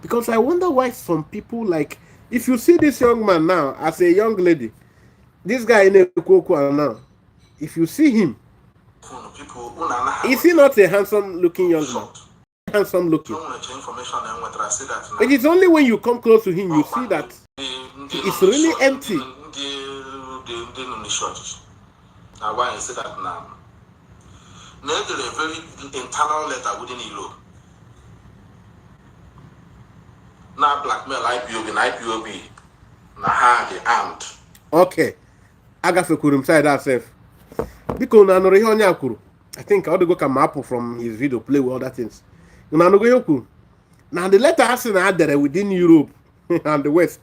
Because I wonder why some people, like, if you see this young man now as a young lady, this guy in Asuquo now, if you see him, is he not a handsome looking young man? Handsome looking. It is only when you come close to him you see that it's really empty. Why I say that now? There's a very internal letter within Europe. Now blackmail IPOB, now how they armed. Okay, agafe kwuru side that self. Because na no ihe onye akwuru. I think I ought to go come apple from his video, play with other things. Now no go yoku. Now the letter has na there within Europe and the West.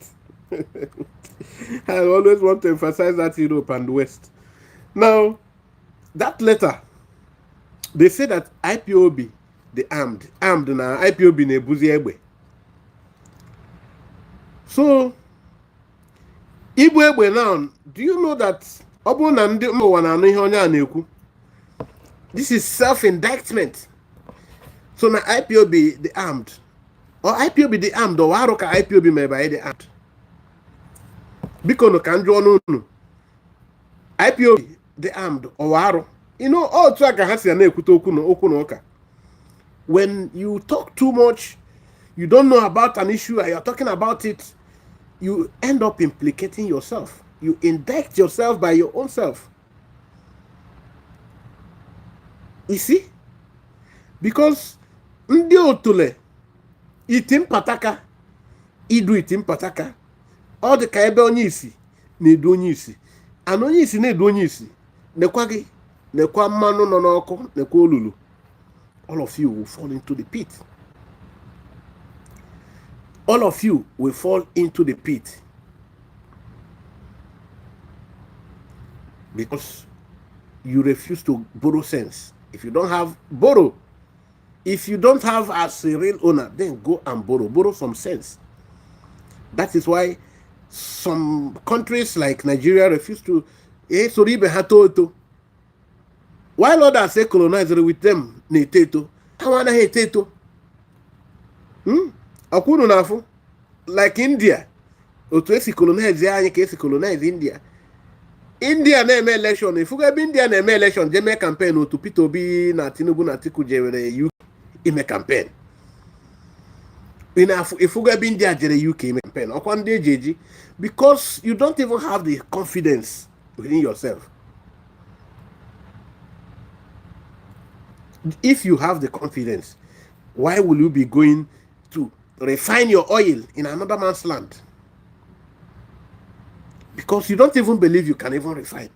I always want to emphasize that Europe and the West. Now, that letter, they say that IPOB, the armed na IPOB na ebuzi egbe. So, Igbo egbe now, do you know that obu na ndi mwa na anu ihe onye a na-ekwu? This is self-indictment. So na IPOB the armed, or IPOB the armed, or waro ka IPOB meba the armed. Biko no ka njụ ọnụ unu. IPOB the armed, or waro. You know, all track has na ekwute okwu na ụka. When you talk too much, you don't know about an issue and you're talking about it, you end up implicating yourself. You indict yourself by your own self. You see? Because ndị otule itim pataka, idu itim pataka, ọ dị ka ebe onye isi na-edu onye isi. And onye isi na-edu onye isi, nekwa gị, nekwa mmanụ nọ n'ọkụ, nekwa olulu. All of you will fall into the pit. All of you will fall into the pit. Because you refuse to borrow sense. If you don't have, borrow. If you don't have as a real owner, then go and borrow. Borrow some sense. That is why some countries like Nigeria refuse to, while others say colonizer with them, neteto. I wanna hate teto. Akunu nafu. Like India. Otu esi colonize anyị ka esi colonize India. India na-eme election. Ifuga ebe India na-eme election, je mee campaign otu Peter Obi na Tinubu na Atiku jere UK ime campaign. Ifuga ebe India jere UK ime campaign. Ọkwa ndị eji because you don't even have the confidence within yourself. If you have the confidence, why will you be going to refine your oil in another man's land? Because you don't even believe you can even refine.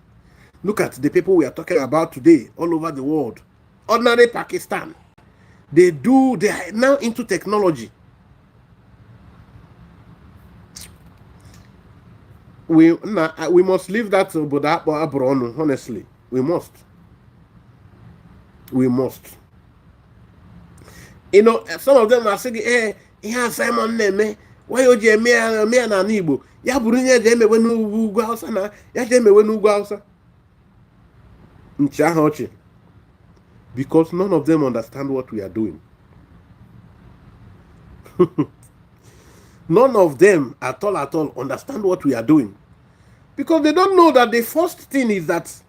Look at the people we are talking about today all over the world. Ordinary Pakistan. They are now into technology. We must leave that Abronu, honestly. We must. We must. You know, some of them are saying, hey, yeah, Simon Neme, why you je me na Igbo? Ya buru nye je mewe n'ugwu Hausa na, ya je mewe n'ugwu Hausa. Ncha hochi. Because none of them understand what we are doing. None of them at all understand what we are doing. Because they don't know that the first thing is that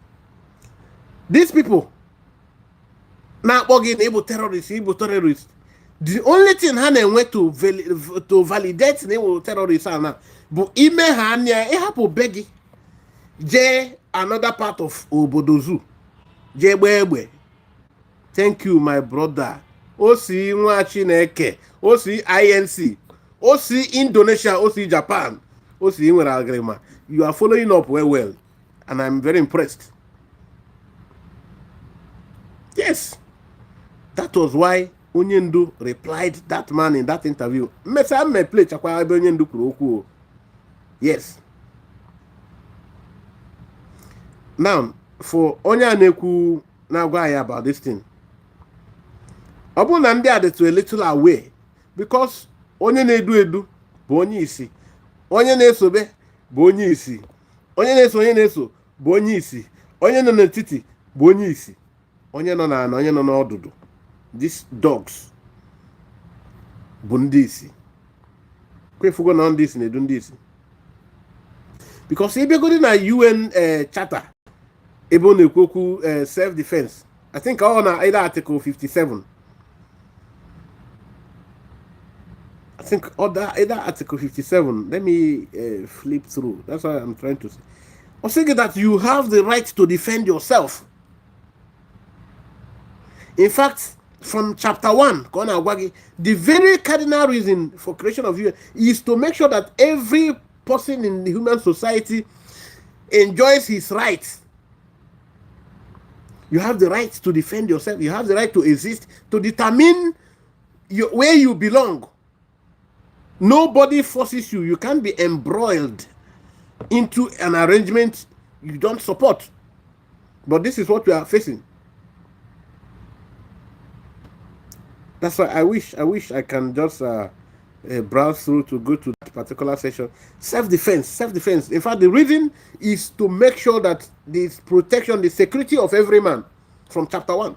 these people now Igbo terrorists. The only thing they to validate the terrorists now, but ime hanya ehapo begi je another part of Obodozu. Je Bebe. Thank you, my brother. osi nwa Chineke, osi INC, osi Indonesia, osi Japan, osi nwere agrima. You are following up well, and I'm very impressed. Yes, that was why Onyendu replied that man in that interview. Yes. Now, for Onya Neku Nagwaya about this thing, Obuna ndị to a little away because onye na-edu edu bụ onye isi, onye na-esobe bụ onye isi, onye na-eso bụ onye isi, onye nọ n'etiti bụ onye isi, onye nọ n'ala, onye nọ n'ọdụdụ. These dogs bụ ndị isi. Kwefugo na ndị isi na-edu ndị isi. Because if you go to the UN charter, ebe na-ekwu self-defense, I think all na either Article 57. I think either Article 57. Let me flip through. That's what I'm trying to say. I was thinking that you have the right to defend yourself. In fact, from chapter 1, the very cardinal reason for creation of UN is to make sure that every person in the human society enjoys his rights. You have the right to defend yourself. You have the right to exist, to determine where you belong. Nobody forces you. You can't be embroiled into an arrangement you don't support. But this is what we are facing. That's why I wish I can just browse through to go to that particular section. Self-defense. In fact, the reason is to make sure that this protection, the security of every man, from chapter 1.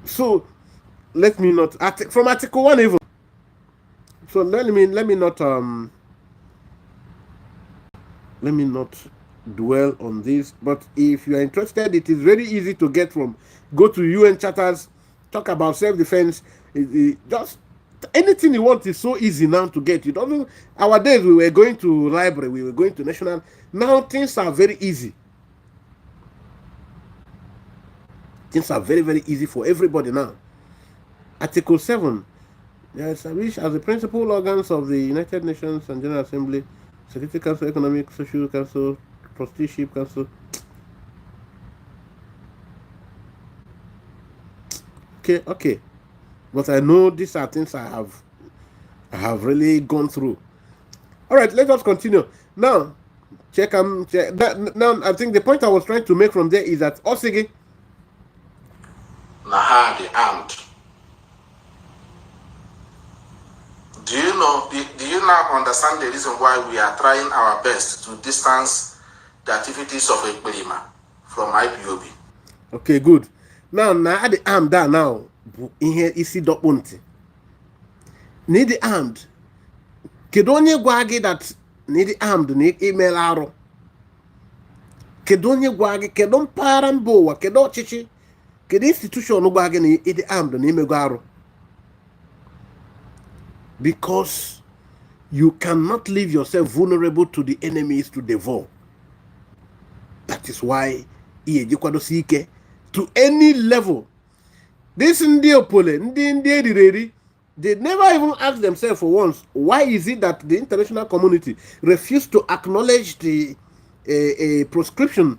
So let me not from Article 1 even. So let me not dwell on this. But if you are interested, it is very easy to get from. Go to UN charters, talk about self-defense. Just anything you want is so easy now to get. You don't know. Our days we were going to library, we were going to national. Now things are very easy. Things are very, very easy for everybody now. Article 7. They are established as the principal organs of the United Nations and General Assembly, Security Council, Economic, Social Council, Trusteeship Council. Okay. But I know these are things I have really gone through. All right, let us continue. Now, check that. Now, I think the point I was trying to make from there is that Osigi Naha the armed. Do you now understand the reason why we are trying our best to distance the activities of Ekpa from IPOB? Okay, good. Now the armed now ihe isi dokpunti. Need the armed. Kedu onye gwa gị that need the armed na email arụ? Kedu onye gwa gị, kedu mpaghara mba ụwa, kedu ọchịchị, kedu institution gwa gị na the armed na imego arụ? Because you cannot leave yourself vulnerable to the enemies to devour. That is why ike to any level. This Ndiopole, they never even ask themselves for once, why is it that the international community refused to acknowledge the proscription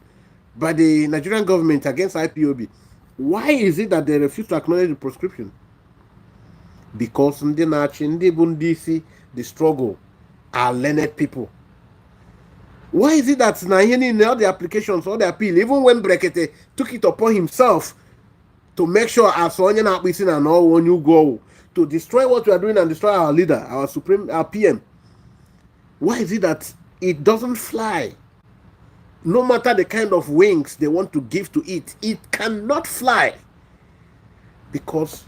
by the Nigerian government against IPOB? Why is it that they refuse to acknowledge the proscription? Because the struggle are learned people. Why is it that in all the applications, all the appeal, even when Brekete took it upon himself to make sure as and all when you go to destroy what we are doing and destroy our leader, our PM? Why is it that it doesn't fly? No matter the kind of wings they want to give to it, it cannot fly. Because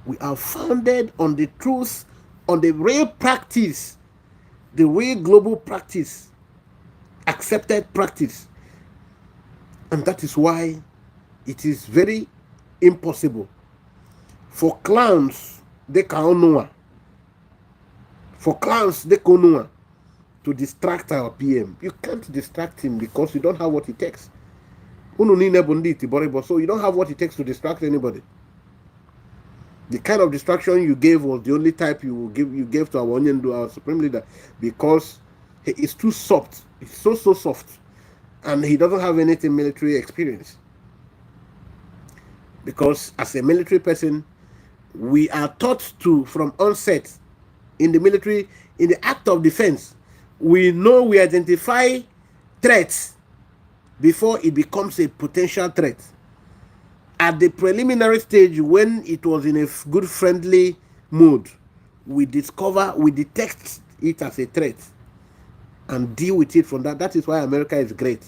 we are founded on the truth, on the real practice, the real global practice, accepted practice. And that is why it is very impossible for clowns, to distract our PM. You can't distract him because you don't have what it takes. So you don't have what it takes to distract anybody. The kind of distraction you gave was the only type you gave to our Onyendu, our supreme leader, because he is too soft. He's so soft, and he doesn't have anything military experience. Because as a military person, we are taught to, from onset, in the military, in the act of defense, we identify threats before it becomes a potential threat. At the preliminary stage, when it was in a good friendly mood, we detect it as a threat and deal with it from that. That is why America is great.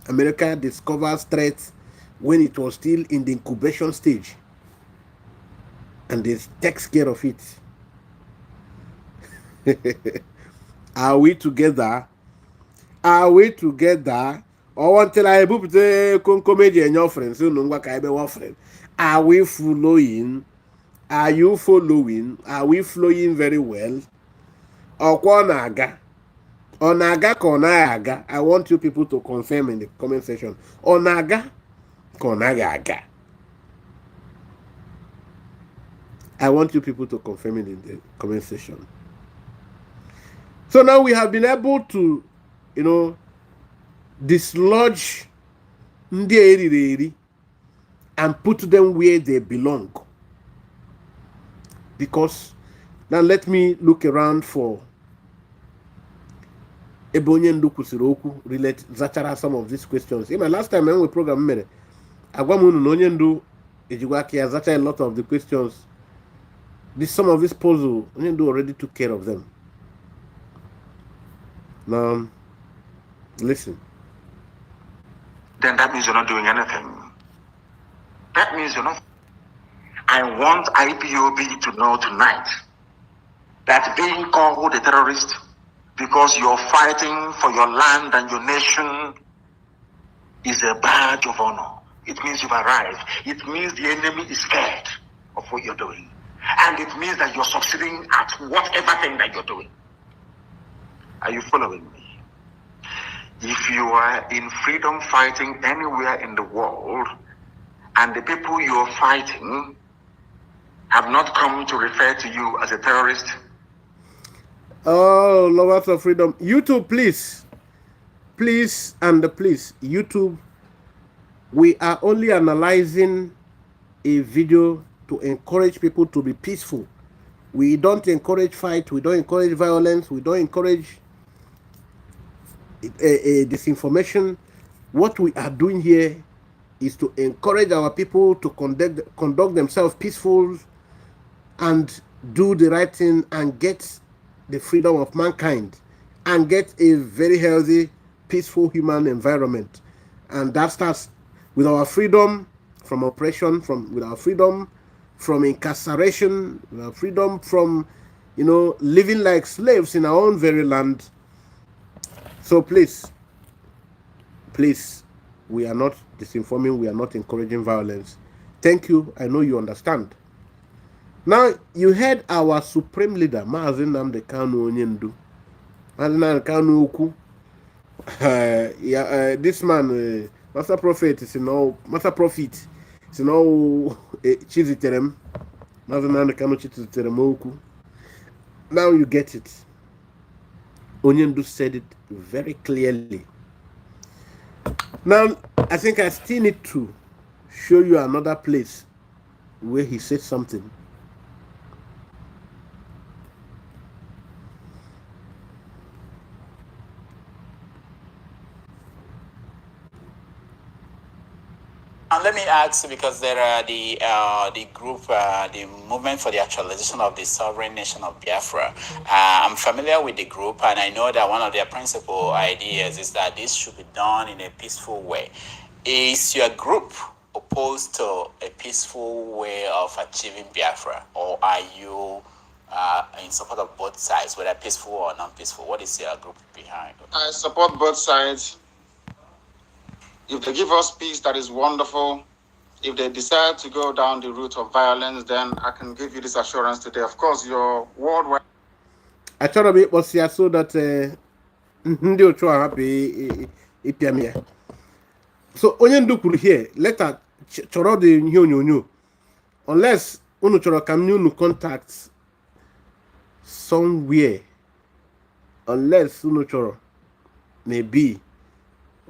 America discovers threats when it was still in the incubation stage, and they takes care of it. Are we together? Are we together? Or until I book the comedy and your friends, so no ka ibe one friend. Are we flowing? Are you following? Are we flowing very well? Onaga. Onaga konaga. I want you people to confirm in the comment section. Onaga konaga. I want you people to confirm it in the comment section. So now we have been able to, dislodge ndị eriri and put them where they belong. Because now let me look around for ebe onye ndu kwusiri okwu relate zachara some of these questions. In my last time when we program mere agwa m unu na onye ndu ejigwa aka ya zacha a lot of the questions. Some of this puzzle onye ndu already took care of them. Now listen. Then that means you're not doing anything. That means you're not. I want IPOB to know tonight that being called a terrorist because you're fighting for your land and your nation is a badge of honor. It means you've arrived. It means the enemy is scared of what you're doing. And it means that you're succeeding at whatever thing that you're doing. Are you following me? If you are in freedom fighting anywhere in the world, and the people you're fighting have not come to refer to you as a terrorist. Oh, lovers of freedom. YouTube, please, YouTube, we are only analyzing a video to encourage people to be peaceful. We don't encourage fight. We don't encourage violence. We don't encourage disinformation. What we are doing here is to encourage our people to conduct themselves peaceful and do the right thing and get the freedom of mankind and get a very healthy, peaceful human environment. And that starts with our freedom from oppression, with our freedom from incarceration, with our freedom from, living like slaves in our own very land. So please, we are not disinforming, we are not encouraging violence. Thank you. I know you understand. Now, you heard our supreme leader, Mazi Nnamdi Kanu Onyendu. Mazi Nnamdi Kanu Ukwu. This man, Master Prophet, is Master Prophet, is Chiziterem. Mazi Nnamdi Kanu Chiziterem Ukwu. Now you get it. Onyendu said it very clearly. Now, I think I still need to show you another place where he said something. And let me ask, because there are the group, the movement for the actualization of the sovereign nation of Biafra. I'm familiar with the group, and I know that one of their principal ideas is that this should be done in a peaceful way. Is your group opposed to a peaceful way of achieving Biafra, or are you in support of both sides, whether peaceful or non-peaceful? What is your group behind? I support both sides. If they give us peace, that is wonderful. If they decide to go down the route of violence, then I can give you this assurance today. Of course, your worldwide. I try to be here so that ndị otu a happy. So onye ndu kwuru here later chọrọ dị ihe onyonyo unless unu chọrọ ka m unu contact somewhere unless unu chọrọ maybe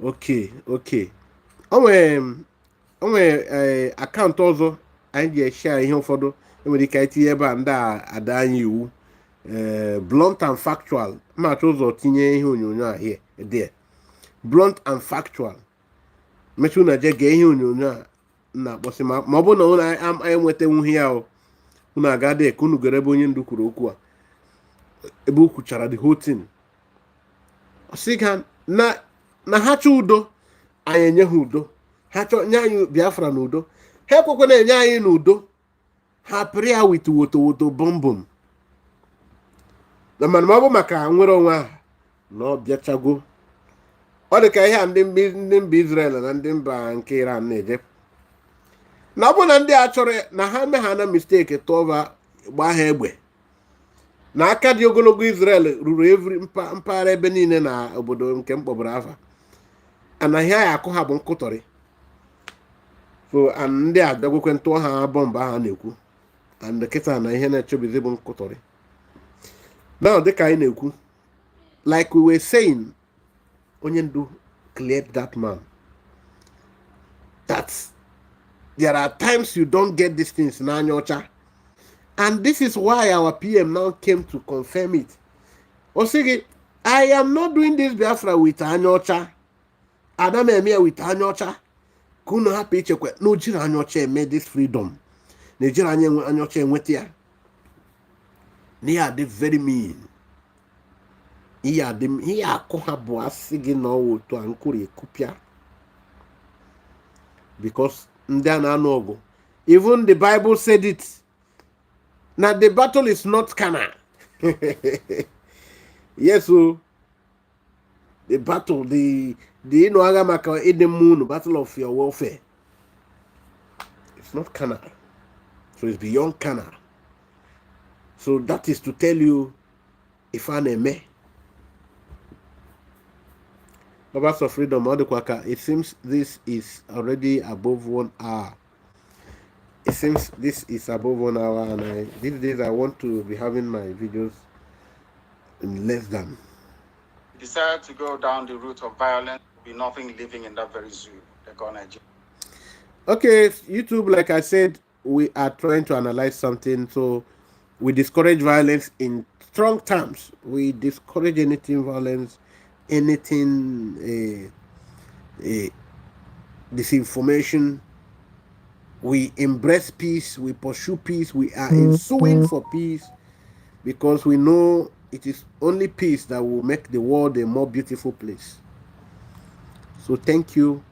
okay o nwere akaụntụ ọzọ anyị ji share ihe ụfọdụ enwere ike itinye ebe a ndị a ada anyị iwu blunt and factual mmacha ụzọ tinye ihe onyonyo a here there blunt and factual mechi unu je gee ihe onyonyo a na-akpọsị ma ọ bụrụ na unu anyị enwetanwughị ya unu aga dị ka unu gere ebe onye ndu kwuru okwu a ebe o kwuchara the whole thing ọ sị ha na ha chọọ udo anyị enye ha udo ha chọọ nye anyị Biafra na udo ha ekwekwe na-enye anyị n'udo ha pịrị ya wit wotowoto bọmbụm na mana ma ọ bụ maka nwere onwe ahụ na ọ bịachago ọ dị ka ihe a ndị mba Israel na ndị mba nke Iran na-eje na ọ bụ na ndị a chọrọ na ha mee ha na mistake tụọba gbaa ha egbe na aka dị ogologo Israel ruru evri mpaghara ebe niile na obodo nke mkpọbụrụ afa anaghị ya akụ ha bụ nkụtọrị so ndị a bịagwekwe ntụọ ha bọmbụ ahụ na-ekwu and kịta na ihe na-echebizi bụ nkụtọrị now dịka anyị na-ekwu like we were saying onye ndu cleared that man that there are times you don't get these things n'anya ọcha and this is why our PM now came to confirm it. Osigi, I am not doing this Biafra with anya ọcha. Adam eme with anya ọcha. Kuno happy ichekwe no jira anya ọcha eme this freedom. Nigeria anya ọcha enwete ya. Ni are very mean. He akọha bụ asị na otu ankuri kupia. Because ndị a na-anụ ọgụ. Even the Bible said it. Now the battle is not carnal. Yes, so the battle, the Agamaka in the moon, battle of your welfare. It's not carnal. So it's beyond carnal. So that is to tell you if I may. Lovers of freedom, it seems this is already above 1 hour. It seems this is above 1 hour, and these days I want to be having my videos in less than. Decide to go down the route of violence, will be nothing living in that very zoo. They call Nigeria. Okay, YouTube, like I said, we are trying to analyze something, so we discourage violence in strong terms. We discourage anything violence, anything disinformation. We embrace peace, we pursue peace, we are ensuing for peace because we know it is only peace that will make the world a more beautiful place. So thank you.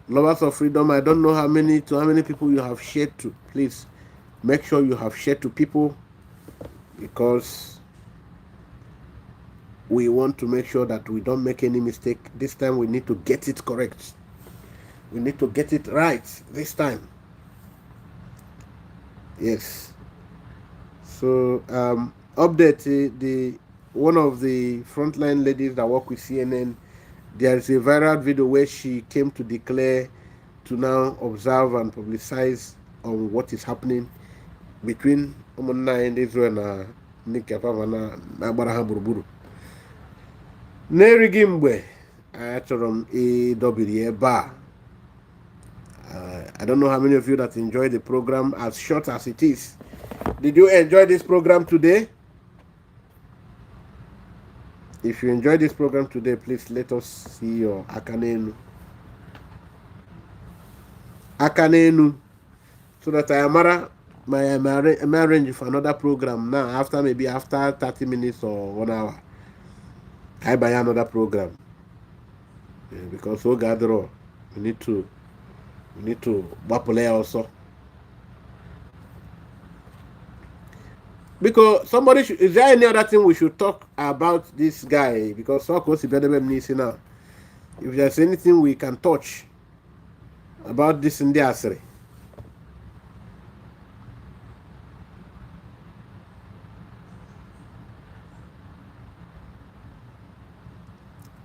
Lovers of freedom, I don't know how many people you have shared to. Please make sure you have shared to people because we want to make sure that we don't make any mistake. This time we need to get it correct. We need to get it right this time. Yes. So update the one of the frontline ladies that work with CNN. There is a viral video where she came to declare to now observe and publicize on what is happening between Omona and Israel and Nikapa na Abraham Buruburu. Nerigi mgbe achọrọ m ịdọbiri ebe a. I don't know how many of you that enjoy the program as short as it is. Did you enjoy this program today? If you enjoyed this program today, please let us see your Akanenu. So that I am arrange for another program now after 30 minutes or 1 hour. I buy another program. Yeah, because we gather, we need to Bapole also. Because is there any other thing we should talk about this guy? Because now, if there's anything we can touch about this in the Asri.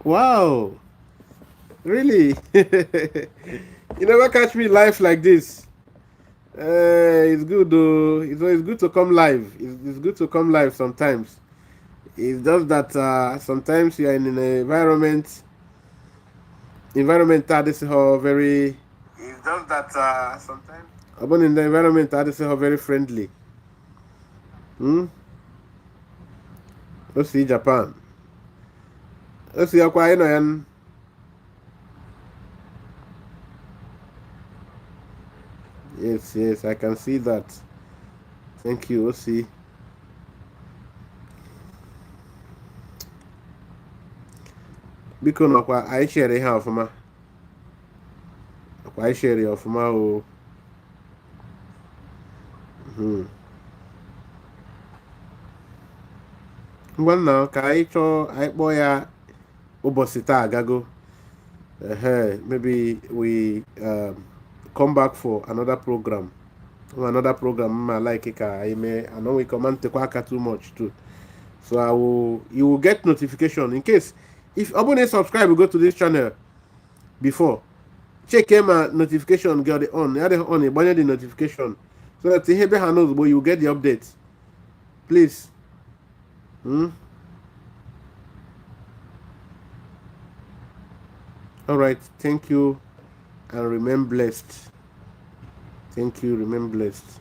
Wow. Really? You never catch me live like this. It's good though. It's always good to come live. It's good to come live sometimes. It's just that sometimes you are in an environment that is how very. It's just that sometimes. Upon in the environment that is how very friendly. Hmm. Let's see Japan. Let's see how quiet I am. Yes, yes, I can see that. Thank you, Osi. Biko nọkwa anyị chere ihe ọfụma. Ọkwa anyị chere ya ọfụma o. Ngwa nna ka anyị chọọ anyị kpọọ ya ụbọchị taa agago. Maybe we come back for another program. Another program I like ka anyị mee. I know we command tekwa aka too much too. So you will get notification in case if abone subscribe go to this channel before. Check my notification get it on. Add it on igbanye the notification so that ihe be ha knows but you get the update. Please. All right. Thank you and remain blessed. Thank you. Remain blessed.